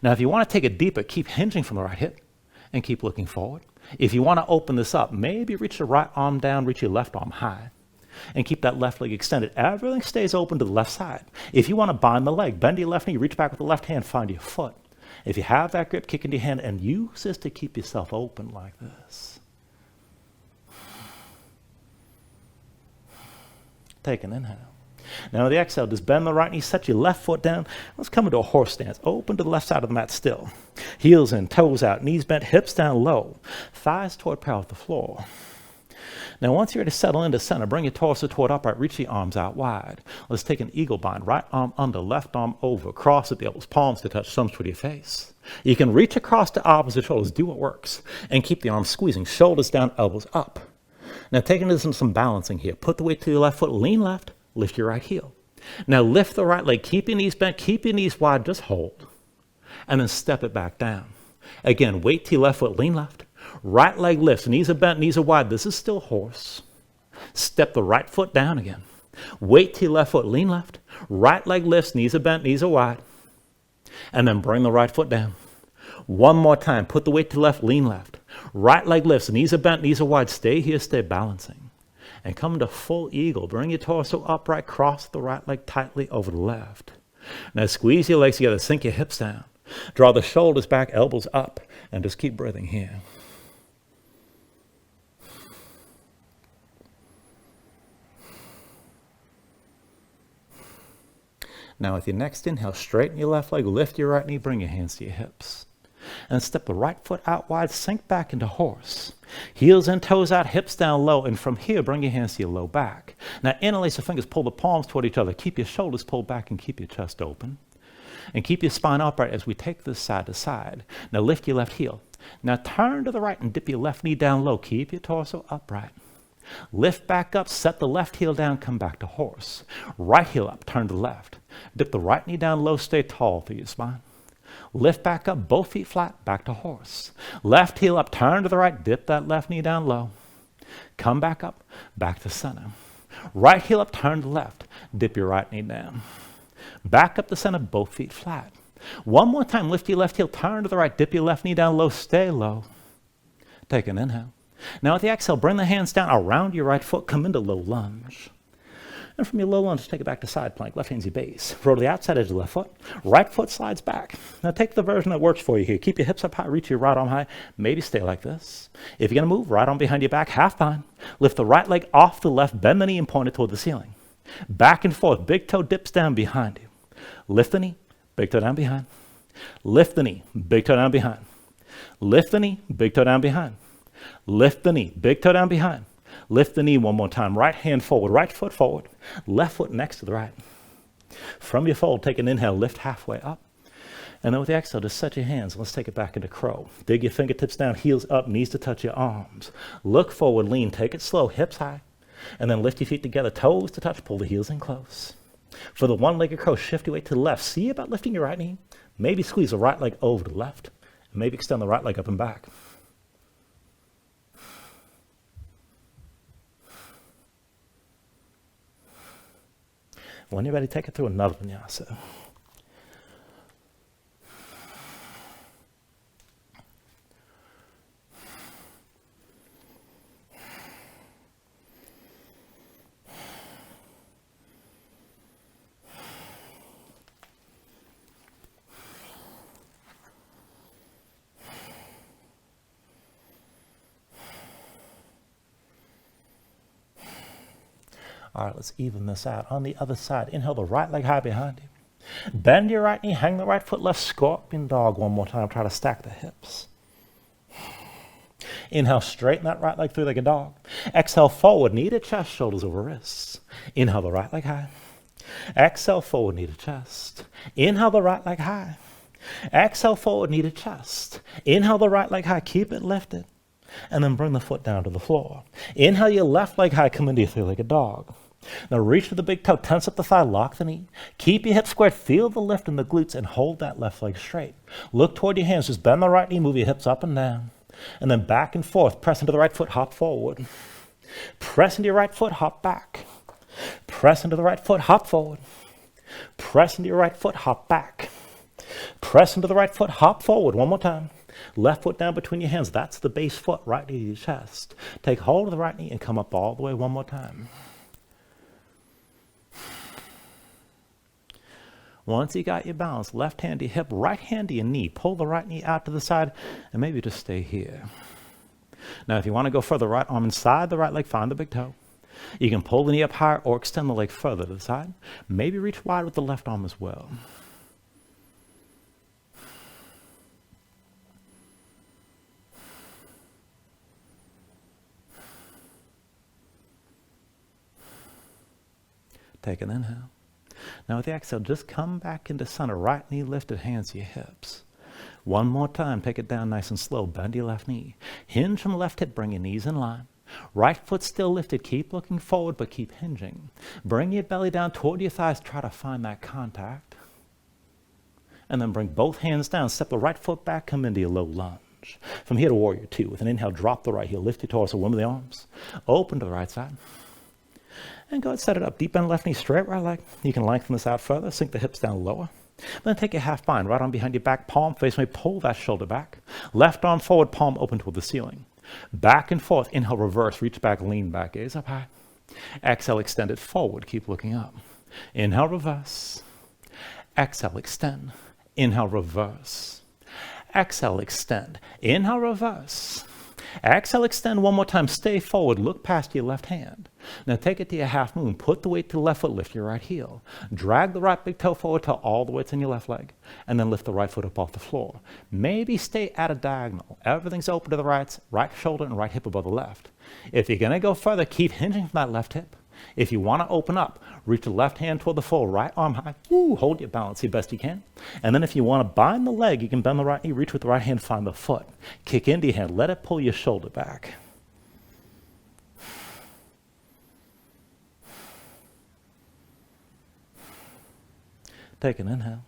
Now if you want to take it deeper, keep hinging from the right hip and keep looking forward. If you want to open this up, maybe reach the right arm down, reach your left arm high, and keep that left leg extended. Everything stays open to the left side. If you want to bind the leg, bend your left knee, reach back with the left hand, find your foot. If you have that grip, kick into your hand and use this to keep yourself open like this. Take an inhale. Now with the exhale, just bend the right knee, set your left foot down. Let's come into a horse stance. Open to the left side of the mat still. Heels in, toes out, knees bent, hips down low. Thighs toward parallel with the floor. Now once you're ready to settle into center, bring your torso toward upright, reach your arms out wide. Let's take an eagle bind. Right arm under, left arm over, cross at the elbows, palms to touch, thumbs toward your face. You can reach across to opposite shoulders, do what works. And keep the arms squeezing, shoulders down, elbows up. Now taking this into some balancing here. Put the weight to your left foot, lean left. Lift your right heel. Now lift the right leg, keep your knees bent, keep your knees wide, just hold. And then step it back down. Again, weight to your left foot, lean left. Right leg lifts, knees are bent, knees are wide. This is still horse. Step the right foot down again. Weight to your left foot, lean left. Right leg lifts, knees are bent, knees are wide. And then bring the right foot down. One more time, put the weight to the left, lean left. Right leg lifts, knees are bent, knees are wide. Stay here, stay balancing. And come to full eagle. Bring your torso upright, cross the right leg tightly over the left. Now squeeze your legs together, sink your hips down. Draw the shoulders back, elbows up, and just keep breathing here. Now with your next inhale, straighten your left leg, lift your right knee, bring your hands to your hips. And step the right foot out wide, sink back into horse. Heels and toes out, hips down low, and from here, bring your hands to your low back. Now interlace your fingers, pull the palms toward each other. Keep your shoulders pulled back and keep your chest open. And keep your spine upright as we take this side to side. Now lift your left heel. Now turn to the right and dip your left knee down low. Keep your torso upright. Lift back up, set the left heel down, come back to horse. Right heel up, turn to left. Dip the right knee down low, stay tall through your spine. Lift back up, both feet flat, back to horse. Left heel up, turn to the right, dip that left knee down low. Come back up, back to center. Right heel up, turn to left, dip your right knee down. Back up to center, both feet flat. One more time, lift your left heel, turn to the right, dip your left knee down low, stay low. Take an inhale. Now with the exhale, bring the hands down around your right foot, come into low lunge. And from your low lunge, take it back to side plank. Left hand's your base. Roll to the outside edge of the left foot. Right foot slides back. Now take the version that works for you here. Keep your hips up high, reach your right arm high. Maybe stay like this. If you're going to move, right arm behind your back, half bind. Lift the right leg off the left, bend the knee and point it toward the ceiling. Back and forth, big toe dips down behind you. Lift the knee, big toe down behind. Lift the knee, big toe down behind. Lift the knee, big toe down behind. Lift the knee, big toe down behind. Lift the knee one more time. Right hand forward, right foot forward. Left foot next to the right. From your fold, take an inhale, lift halfway up. And then with the exhale, just set your hands. Let's take it back into crow. Dig your fingertips down, heels up, knees to touch your arms. Look forward, lean, take it slow, hips high. And then lift your feet together, toes to touch, pull the heels in close. For the one-legged crow, shift your weight to the left. See about lifting your right knee. Maybe squeeze the right leg over to the left. And maybe extend the right leg up and back. When you're ready, take it through another vinyasa. All right, let's even this out. On the other side, inhale the right leg high behind you. Bend your right knee, hang the right foot left, scorpion dog one more time. Try to stack the hips. Inhale, straighten that right leg, three-legged dog. Exhale, forward, knee to chest, shoulders over wrists. Inhale the right leg high. Exhale, forward, knee to chest. Inhale the right leg high. Exhale, forward, knee to chest. Inhale the right leg high, keep it lifted. And then bring the foot down to the floor. Inhale your left leg high, come into your three-legged dog. Now reach for the big toe, tense up the thigh, lock the knee. Keep your hips squared, feel the lift in the glutes, and hold that left leg straight. Look toward your hands, just bend the right knee, move your hips up and down. And then back and forth, press into the right foot, hop forward. Press into your right foot, hop back. Press into the right foot, hop forward. Press into your right foot, hop back. Press into the right foot, hop forward. One more time. Left foot down between your hands. That's the base foot, right knee to your chest. Take hold of the right knee and come up all the way one more time. Once you got your balance, left hand to your hip, right hand to your knee. Pull the right knee out to the side and maybe just stay here. Now, if you want to go further, right arm inside the right leg, find the big toe. You can pull the knee up higher or extend the leg further to the side. Maybe reach wide with the left arm as well. Take an inhale. Now with the exhale, just come back into center. Right knee lifted, hands to your hips. One more time, take it down nice and slow. Bend your left knee. Hinge from left hip, bring your knees in line. Right foot still lifted. Keep looking forward, but keep hinging. Bring your belly down toward your thighs. Try to find that contact. And then bring both hands down. Step the right foot back, come into your low lunge. From here to warrior two. With an inhale, drop the right heel. Lift your torso, one with the arms. Open to the right side. And go ahead, set it up. Deep bend left knee, straight right leg. You can lengthen this out further, sink the hips down lower. Then take your half bind, right arm behind your back, palm face away, pull that shoulder back. Left arm forward, palm open toward the ceiling. Back and forth, inhale, reverse, reach back, lean back, gaze up high. Exhale, extend it forward, keep looking up. Inhale, reverse. Exhale, extend. Inhale, reverse. Exhale, extend. Inhale, reverse. Exhale, extend one more time. Stay forward. Look past your left hand. Now take it to your half moon. Put the weight to the left foot. Lift your right heel. Drag the right big toe forward till all the weight's in your left leg. And then lift the right foot up off the floor. Maybe stay at a diagonal. Everything's open to the right shoulder and right hip above the left. If you're going to go further, keep hinging from that left hip. If you want to open up, reach the left hand toward the floor, right arm high. Woo, hold your balance the best you can. And then if you want to bind the leg, you can bend the right knee, reach with the right hand, find the foot. Kick into your hand, let it pull your shoulder back. Take an inhale.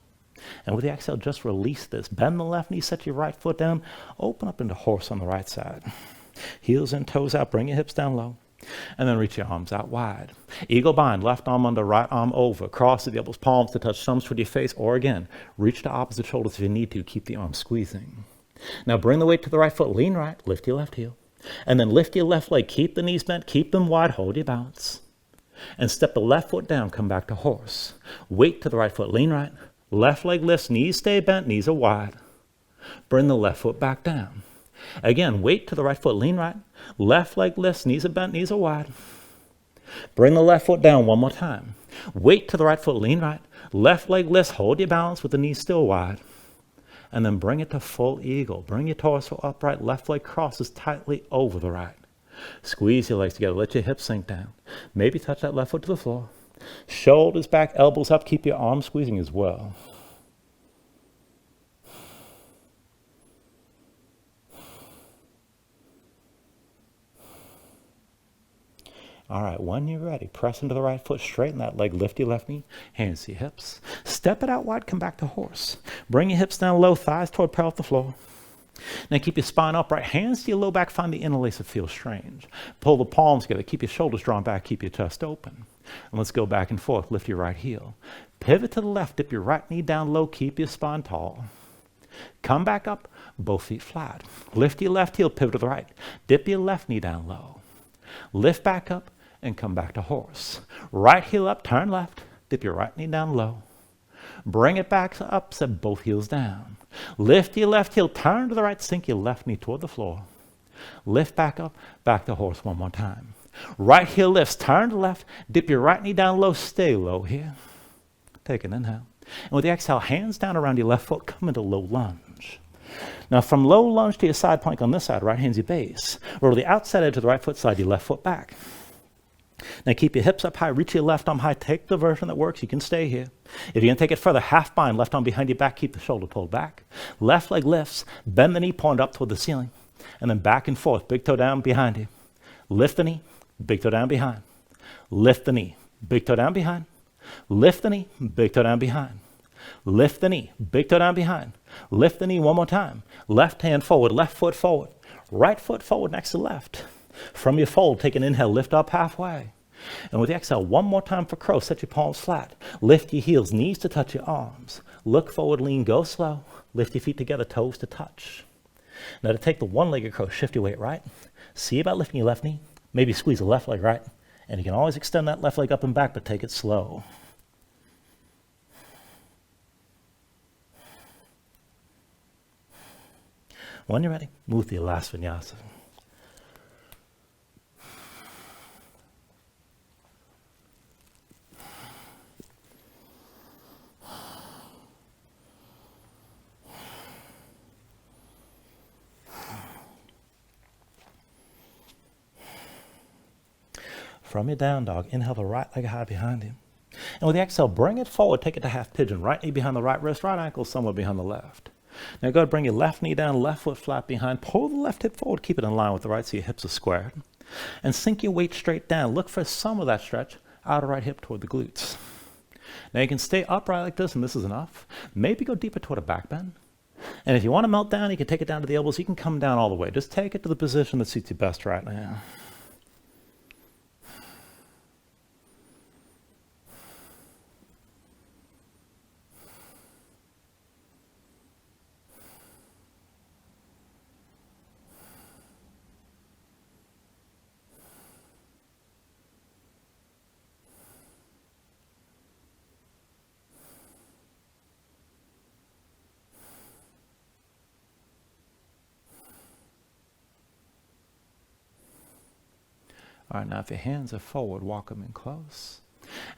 And with the exhale, just release this. Bend the left knee, set your right foot down, open up into horse on the right side. Heels and toes out, bring your hips down low. And then reach your arms out wide. Eagle bind, left arm under, right arm over. Cross the elbows, palms to touch thumbs toward your face. Or again, reach to opposite shoulders if you need to. Keep the arms squeezing. Now bring the weight to the right foot. Lean right, lift your left heel. And then lift your left leg. Keep the knees bent, keep them wide. Hold your balance. And step the left foot down, come back to horse. Weight to the right foot, lean right. Left leg lifts, knees stay bent, knees are wide. Bring the left foot back down. Again, weight to the right foot, lean right. Left leg lifts, knees are bent, knees are wide. Bring the left foot down one more time. Weight to the right foot, lean right. Left leg lifts, hold your balance with the knees still wide. And then bring it to full eagle. Bring your torso upright, left leg crosses tightly over the right. Squeeze your legs together, let your hips sink down. Maybe touch that left foot to the floor. Shoulders back, elbows up, keep your arms squeezing as well. All right, when you're ready, press into the right foot, straighten that leg, lift your left knee, hands to your hips. Step it out wide, come back to horse. Bring your hips down low, thighs toward parallel with the floor. Now keep your spine upright, hands to your low back, find the interlace that feels strange. Pull the palms together, keep your shoulders drawn back, keep your chest open. And let's go back and forth, lift your right heel. Pivot to the left, dip your right knee down low, keep your spine tall. Come back up, both feet flat. Lift your left heel, pivot to the right. Dip your left knee down low. Lift back up and come back to horse. Right heel up, turn left, dip your right knee down low. Bring it back up, set both heels down. Lift your left heel, turn to the right, sink your left knee toward the floor. Lift back up, back to horse one more time. Right heel lifts, turn to left, dip your right knee down low, stay low here. Take an inhale. And with the exhale, hands down around your left foot, come into low lunge. Now from low lunge to your side plank on this side, right hand's your base. Roll the outside edge of the right foot, slide your left foot back. Now keep your hips up high, reach your left arm high, take the version that works, you can stay here. If you're gonna take it further, half bind, left arm behind your back, keep the shoulder pulled back. Left leg lifts, bend the knee, point up toward the ceiling, and then back and forth, big toe down behind you. Lift the knee, big toe down behind. Lift the knee, big toe down behind. Lift the knee, big toe down behind. Lift the knee, big toe down behind. Lift the knee one more time. Left hand forward, left foot forward. Right foot forward next to left. From your fold, take an inhale, lift up halfway. And with the exhale, one more time for crow, set your palms flat. Lift your heels, knees to touch your arms. Look forward, lean, go slow. Lift your feet together, toes to touch. Now to take the one-legged crow, shift your weight right. See about lifting your left knee. Maybe squeeze the left leg right. And you can always extend that left leg up and back, but take it slow. When you're ready, move to your last vinyasa. From your down dog, inhale the right leg high behind you. And with the exhale, bring it forward, take it to half pigeon. Right knee behind the right wrist, right ankle somewhere behind the left. Now go ahead, bring your left knee down, left foot flat behind. Pull the left hip forward, keep it in line with the right so your hips are squared. And sink your weight straight down. Look for some of that stretch, outer right hip toward the glutes. Now you can stay upright like this, and this is enough. Maybe go deeper toward a back bend. And if you want to melt down, you can take it down to the elbows. You can come down all the way. Just take it to the position that suits you best right now. All right, now if your hands are forward, walk them in close.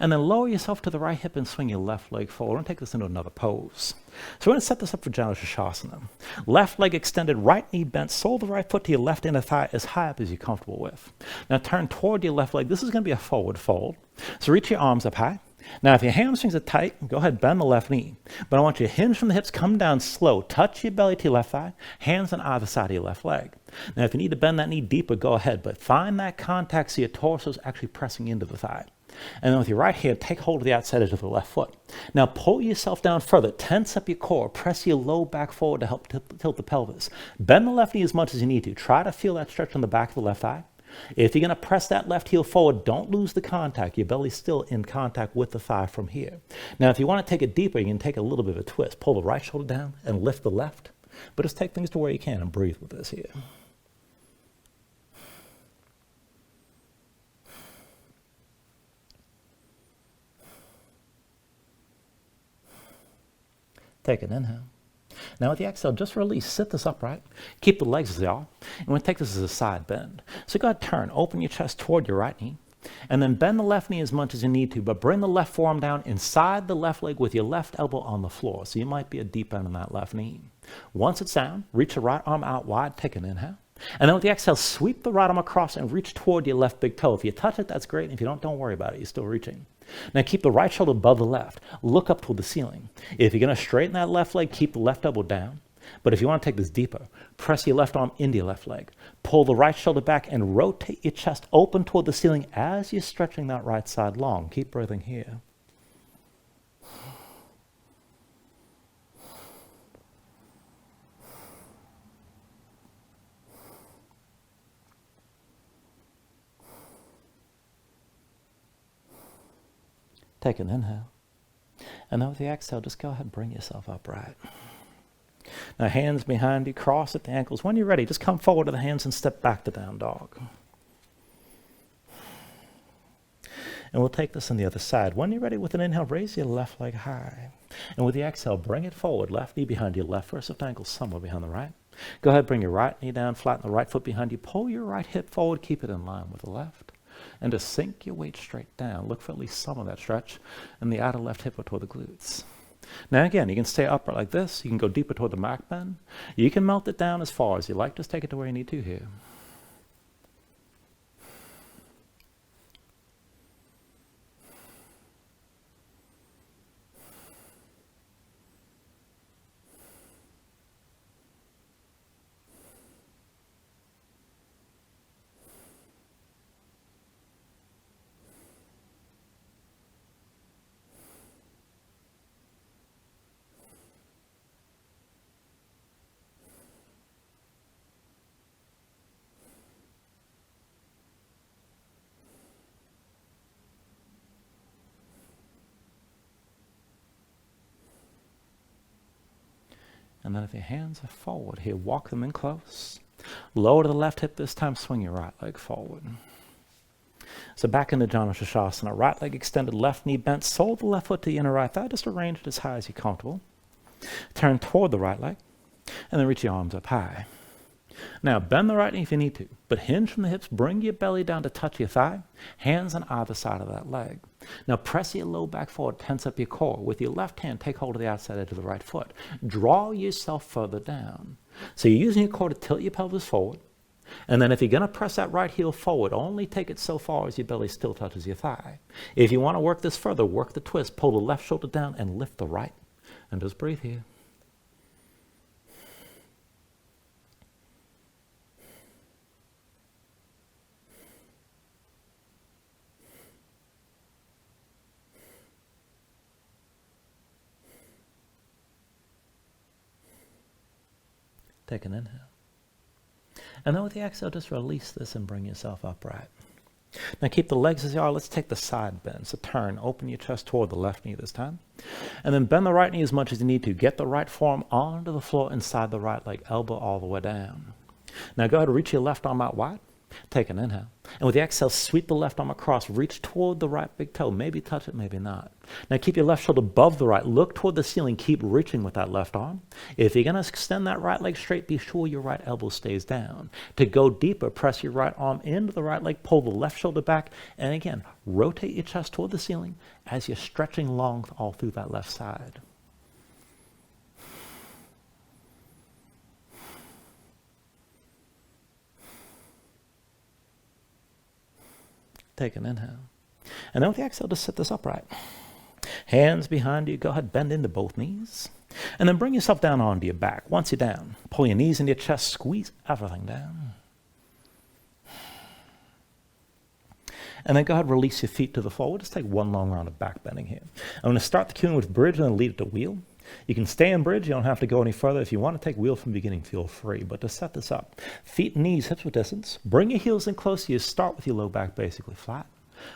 And then lower yourself to the right hip and swing your left leg forward. We're going to take this into another pose. So we're going to set this up for Vinyasa. Left leg extended, right knee bent, sole the right foot to your left inner thigh as high up as you're comfortable with. Now turn toward your left leg. This is going to be a forward fold. So reach your arms up high. Now if your hamstrings are tight, go ahead, bend the left knee. But I want you to hinge from the hips, come down slow, touch your belly to your left thigh, hands on either side of your left leg. Now if you need to bend that knee deeper, go ahead, but find that contact so your torso is actually pressing into the thigh. And then with your right hand, take hold of the outside edge of the left foot. Now pull yourself down further, tense up your core, press your low back forward to help tilt the pelvis. Bend the left knee as much as you need to. Try to feel that stretch on the back of the left thigh. If you're going to press that left heel forward, don't lose the contact. Your belly's still in contact with the thigh from here. Now if you want to take it deeper, you can take a little bit of a twist. Pull the right shoulder down and lift the left. But just take things to where you can and breathe with this here. Take an inhale. Now with the exhale, just release. Sit this upright. Keep the legs as they are. And we're going to take this as a side bend. So go ahead, turn. Open your chest toward your right knee. And then bend the left knee as much as you need to, but bring the left forearm down inside the left leg with your left elbow on the floor. So you might be a deep bend on that left knee. Once it's down, reach the right arm out wide. Take an inhale. And then with the exhale, sweep the right arm across and reach toward your left big toe. If you touch it, that's great. If you don't worry about it. You're still reaching. Now keep the right shoulder above the left. Look up toward the ceiling. If you're going to straighten that left leg, keep the left elbow down. But if you want to take this deeper, press your left arm into your left leg. Pull the right shoulder back and rotate your chest open toward the ceiling as you're stretching that right side long. Keep breathing here. Take an inhale. And then with the exhale, just go ahead and bring yourself upright. Now hands behind you, cross at the ankles. When you're ready, just come forward to the hands and step back to down dog. And we'll take this on the other side. When you're ready with an inhale, raise your left leg high. And with the exhale, bring it forward. Left knee behind your left, first left ankle somewhere behind the right. Go ahead, bring your right knee down, flatten the right foot behind you. Pull your right hip forward, keep it in line with the left. And just sink your weight straight down. Look for at least some of that stretch in the outer left hip or toward the glutes. Now again, you can stay upright like this. You can go deeper toward the back bend. You can melt it down as far as you like. Just take it to where you need to here. And then if your hands are forward here, walk them in close. Lower to the left hip this time, swing your right leg forward. So back into Vinyasa. Right leg extended, left knee bent, sole the left foot to the inner right thigh, just arrange it as high as you're comfortable. Turn toward the right leg, and then reach your arms up high. Now bend the right knee if you need to, but hinge from the hips, bring your belly down to touch your thigh, hands on either side of that leg. Now press your low back forward, tense up your core. With your left hand, take hold of the outside edge of the right foot. Draw yourself further down. So you're using your core to tilt your pelvis forward, and then if you're going to press that right heel forward, only take it so far as your belly still touches your thigh. If you want to work this further, work the twist, pull the left shoulder down and lift the right, and just breathe here. Take an inhale. And then with the exhale, just release this and bring yourself upright. Now keep the legs as they are. Let's take the side bend. So turn, open your chest toward the left knee this time. And then bend the right knee as much as you need to. Get the right forearm onto the floor inside the right leg, elbow all the way down. Now go ahead and reach your left arm out wide. Take an inhale. And with the exhale, sweep the left arm across. Reach toward the right big toe. Maybe touch it, maybe not. Now keep your left shoulder above the right. Look toward the ceiling. Keep reaching with that left arm. If you're going to extend that right leg straight, be sure your right elbow stays down. To go deeper, press your right arm into the right leg. Pull the left shoulder back. And again, rotate your chest toward the ceiling as you're stretching long all through that left side. Take an inhale. And then with the exhale, just sit this upright. Hands behind you. Go ahead, bend into both knees. And then bring yourself down onto your back. Once you're down, pull your knees into your chest. Squeeze everything down. And then go ahead, release your feet to the floor. We'll just take one long round of back bending here. I'm going to start the cueing with bridge and then lead it to wheel. You can stay in bridge. You don't have to go any further. If you want to take wheel from the beginning, feel free. But to set this up, feet, knees, hips width distance. Bring your heels in close to you. Start with your low back basically flat.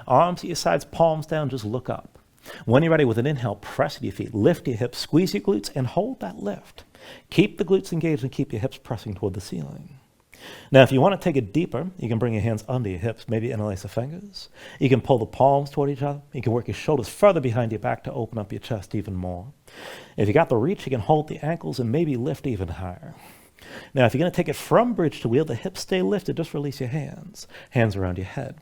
Arms at your sides, palms down. Just look up. When you're ready with an inhale, press your feet. Lift your hips. Squeeze your glutes and hold that lift. Keep the glutes engaged and keep your hips pressing toward the ceiling. Now, if you want to take it deeper, you can bring your hands under your hips, maybe interlace the fingers. You can pull the palms toward each other. You can work your shoulders further behind your back to open up your chest even more. If you got the reach, you can hold the ankles and maybe lift even higher. Now, if you're going to take it from bridge to wheel, the hips stay lifted. Just release your hands. Hands around your head.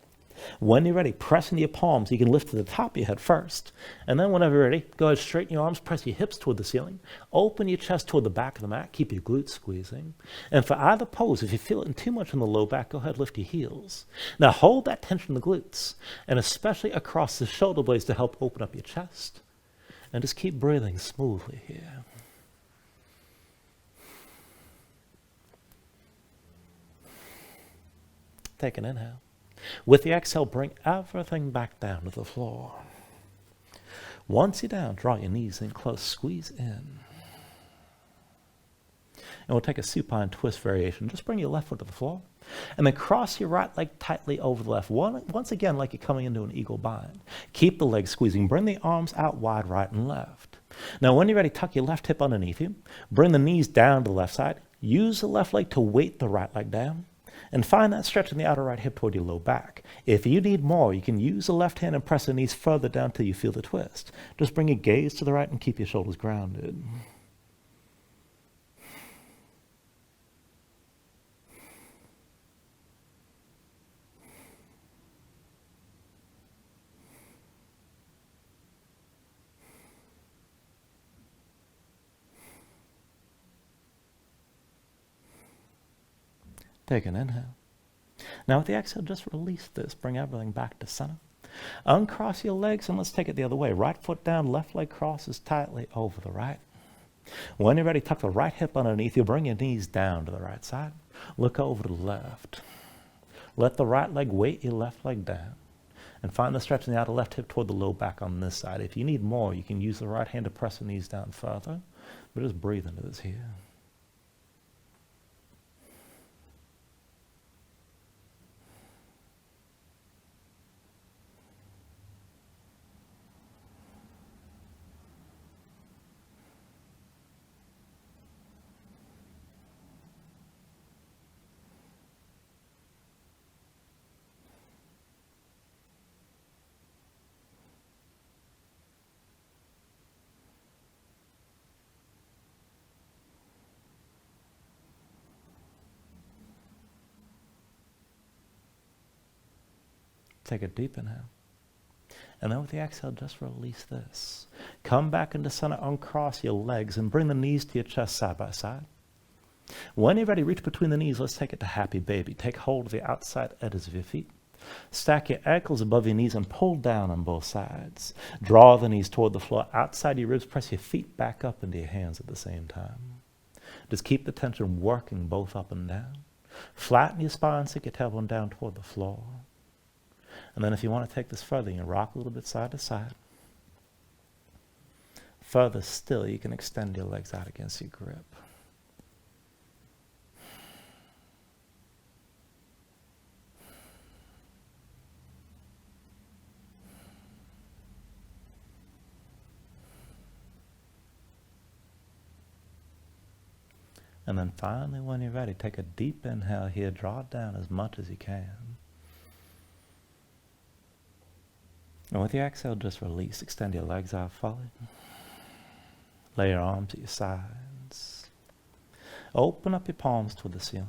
When you're ready, press into your palms. You can lift to the top of your head first. And then whenever you're ready, go ahead, straighten your arms, press your hips toward the ceiling. Open your chest toward the back of the mat. Keep your glutes squeezing. And for either pose, if you're feeling too much in the low back, go ahead, lift your heels. Now hold that tension in the glutes, and especially across the shoulder blades to help open up your chest. And just keep breathing smoothly here. Take an inhale. With the exhale, bring everything back down to the floor. Once you're down, draw your knees in close, squeeze in. And we'll take a supine twist variation. Just bring your left foot to the floor, and then cross your right leg tightly over the left. Once again, like you're coming into an eagle bind. Keep the legs squeezing. Bring the arms out wide, right and left. Now, when you're ready, tuck your left hip underneath you. Bring the knees down to the left side. Use the left leg to weight the right leg down. And find that stretch in the outer right hip toward your low back. If you need more, you can use the left hand and press the knees further down till you feel the twist. Just bring your gaze to the right and keep your shoulders grounded. Take an inhale. Now with the exhale, just release this. Bring everything back to center. Uncross your legs and let's take it the other way. Right foot down, left leg crosses tightly over the right. When you're ready, tuck the right hip underneath you. Bring your knees down to the right side. Look over to the left. Let the right leg weight your left leg down. And find the stretch in the outer left hip toward the low back on this side. If you need more, you can use the right hand to press the knees down further. But just breathe into this here. Take a deep inhale. And then with the exhale, just release this. Come back into center, uncross your legs, and bring the knees to your chest side by side. When you're ready, reach between the knees. Let's take it to happy baby. Take hold of the outside edges of your feet. Stack your ankles above your knees and pull down on both sides. Draw the knees toward the floor. Outside your ribs, press your feet back up into your hands at the same time. Just keep the tension working both up and down. Flatten your spine, sink your tailbone down toward the floor. And then if you want to take this further, you can rock a little bit side to side. Further still, you can extend your legs out against your grip. And then finally, when you're ready, take a deep inhale here. Draw it down as much as you can. And with your exhale, just release. Extend your legs out fully. Lay your arms at your sides. Open up your palms toward the ceiling.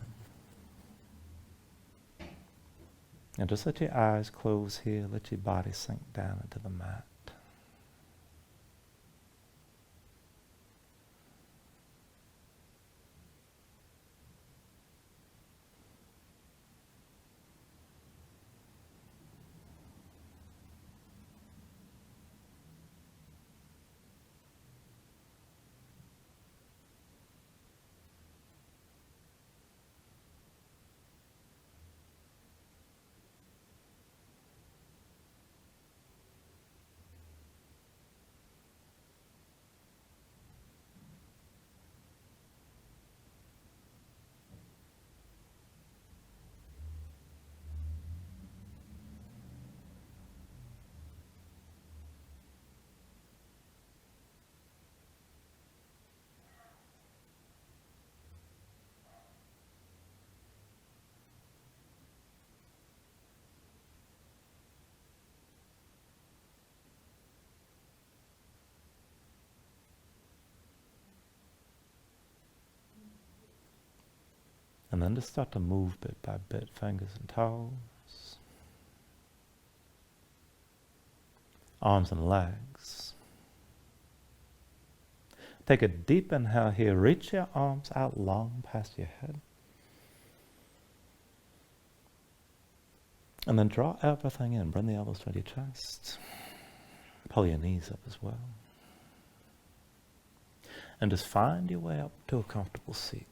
And just let your eyes close here. Let your body sink down into the mat. And then just start to move bit by bit, fingers and toes, arms and legs. Take a deep inhale here. Reach your arms out long past your head. And then draw everything in. Bring the elbows toward your chest. Pull your knees up as well. And just find your way up to a comfortable seat.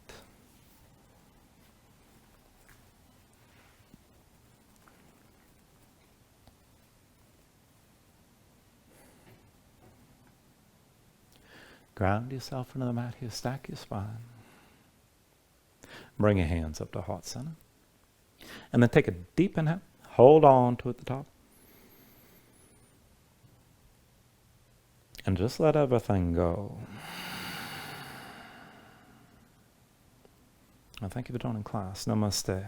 Ground yourself into the mat here. Stack your spine. Bring your hands up to heart center. And then take a deep inhale. Hold on to it at the top. And just let everything go. Well, thank you for joining class. Namaste.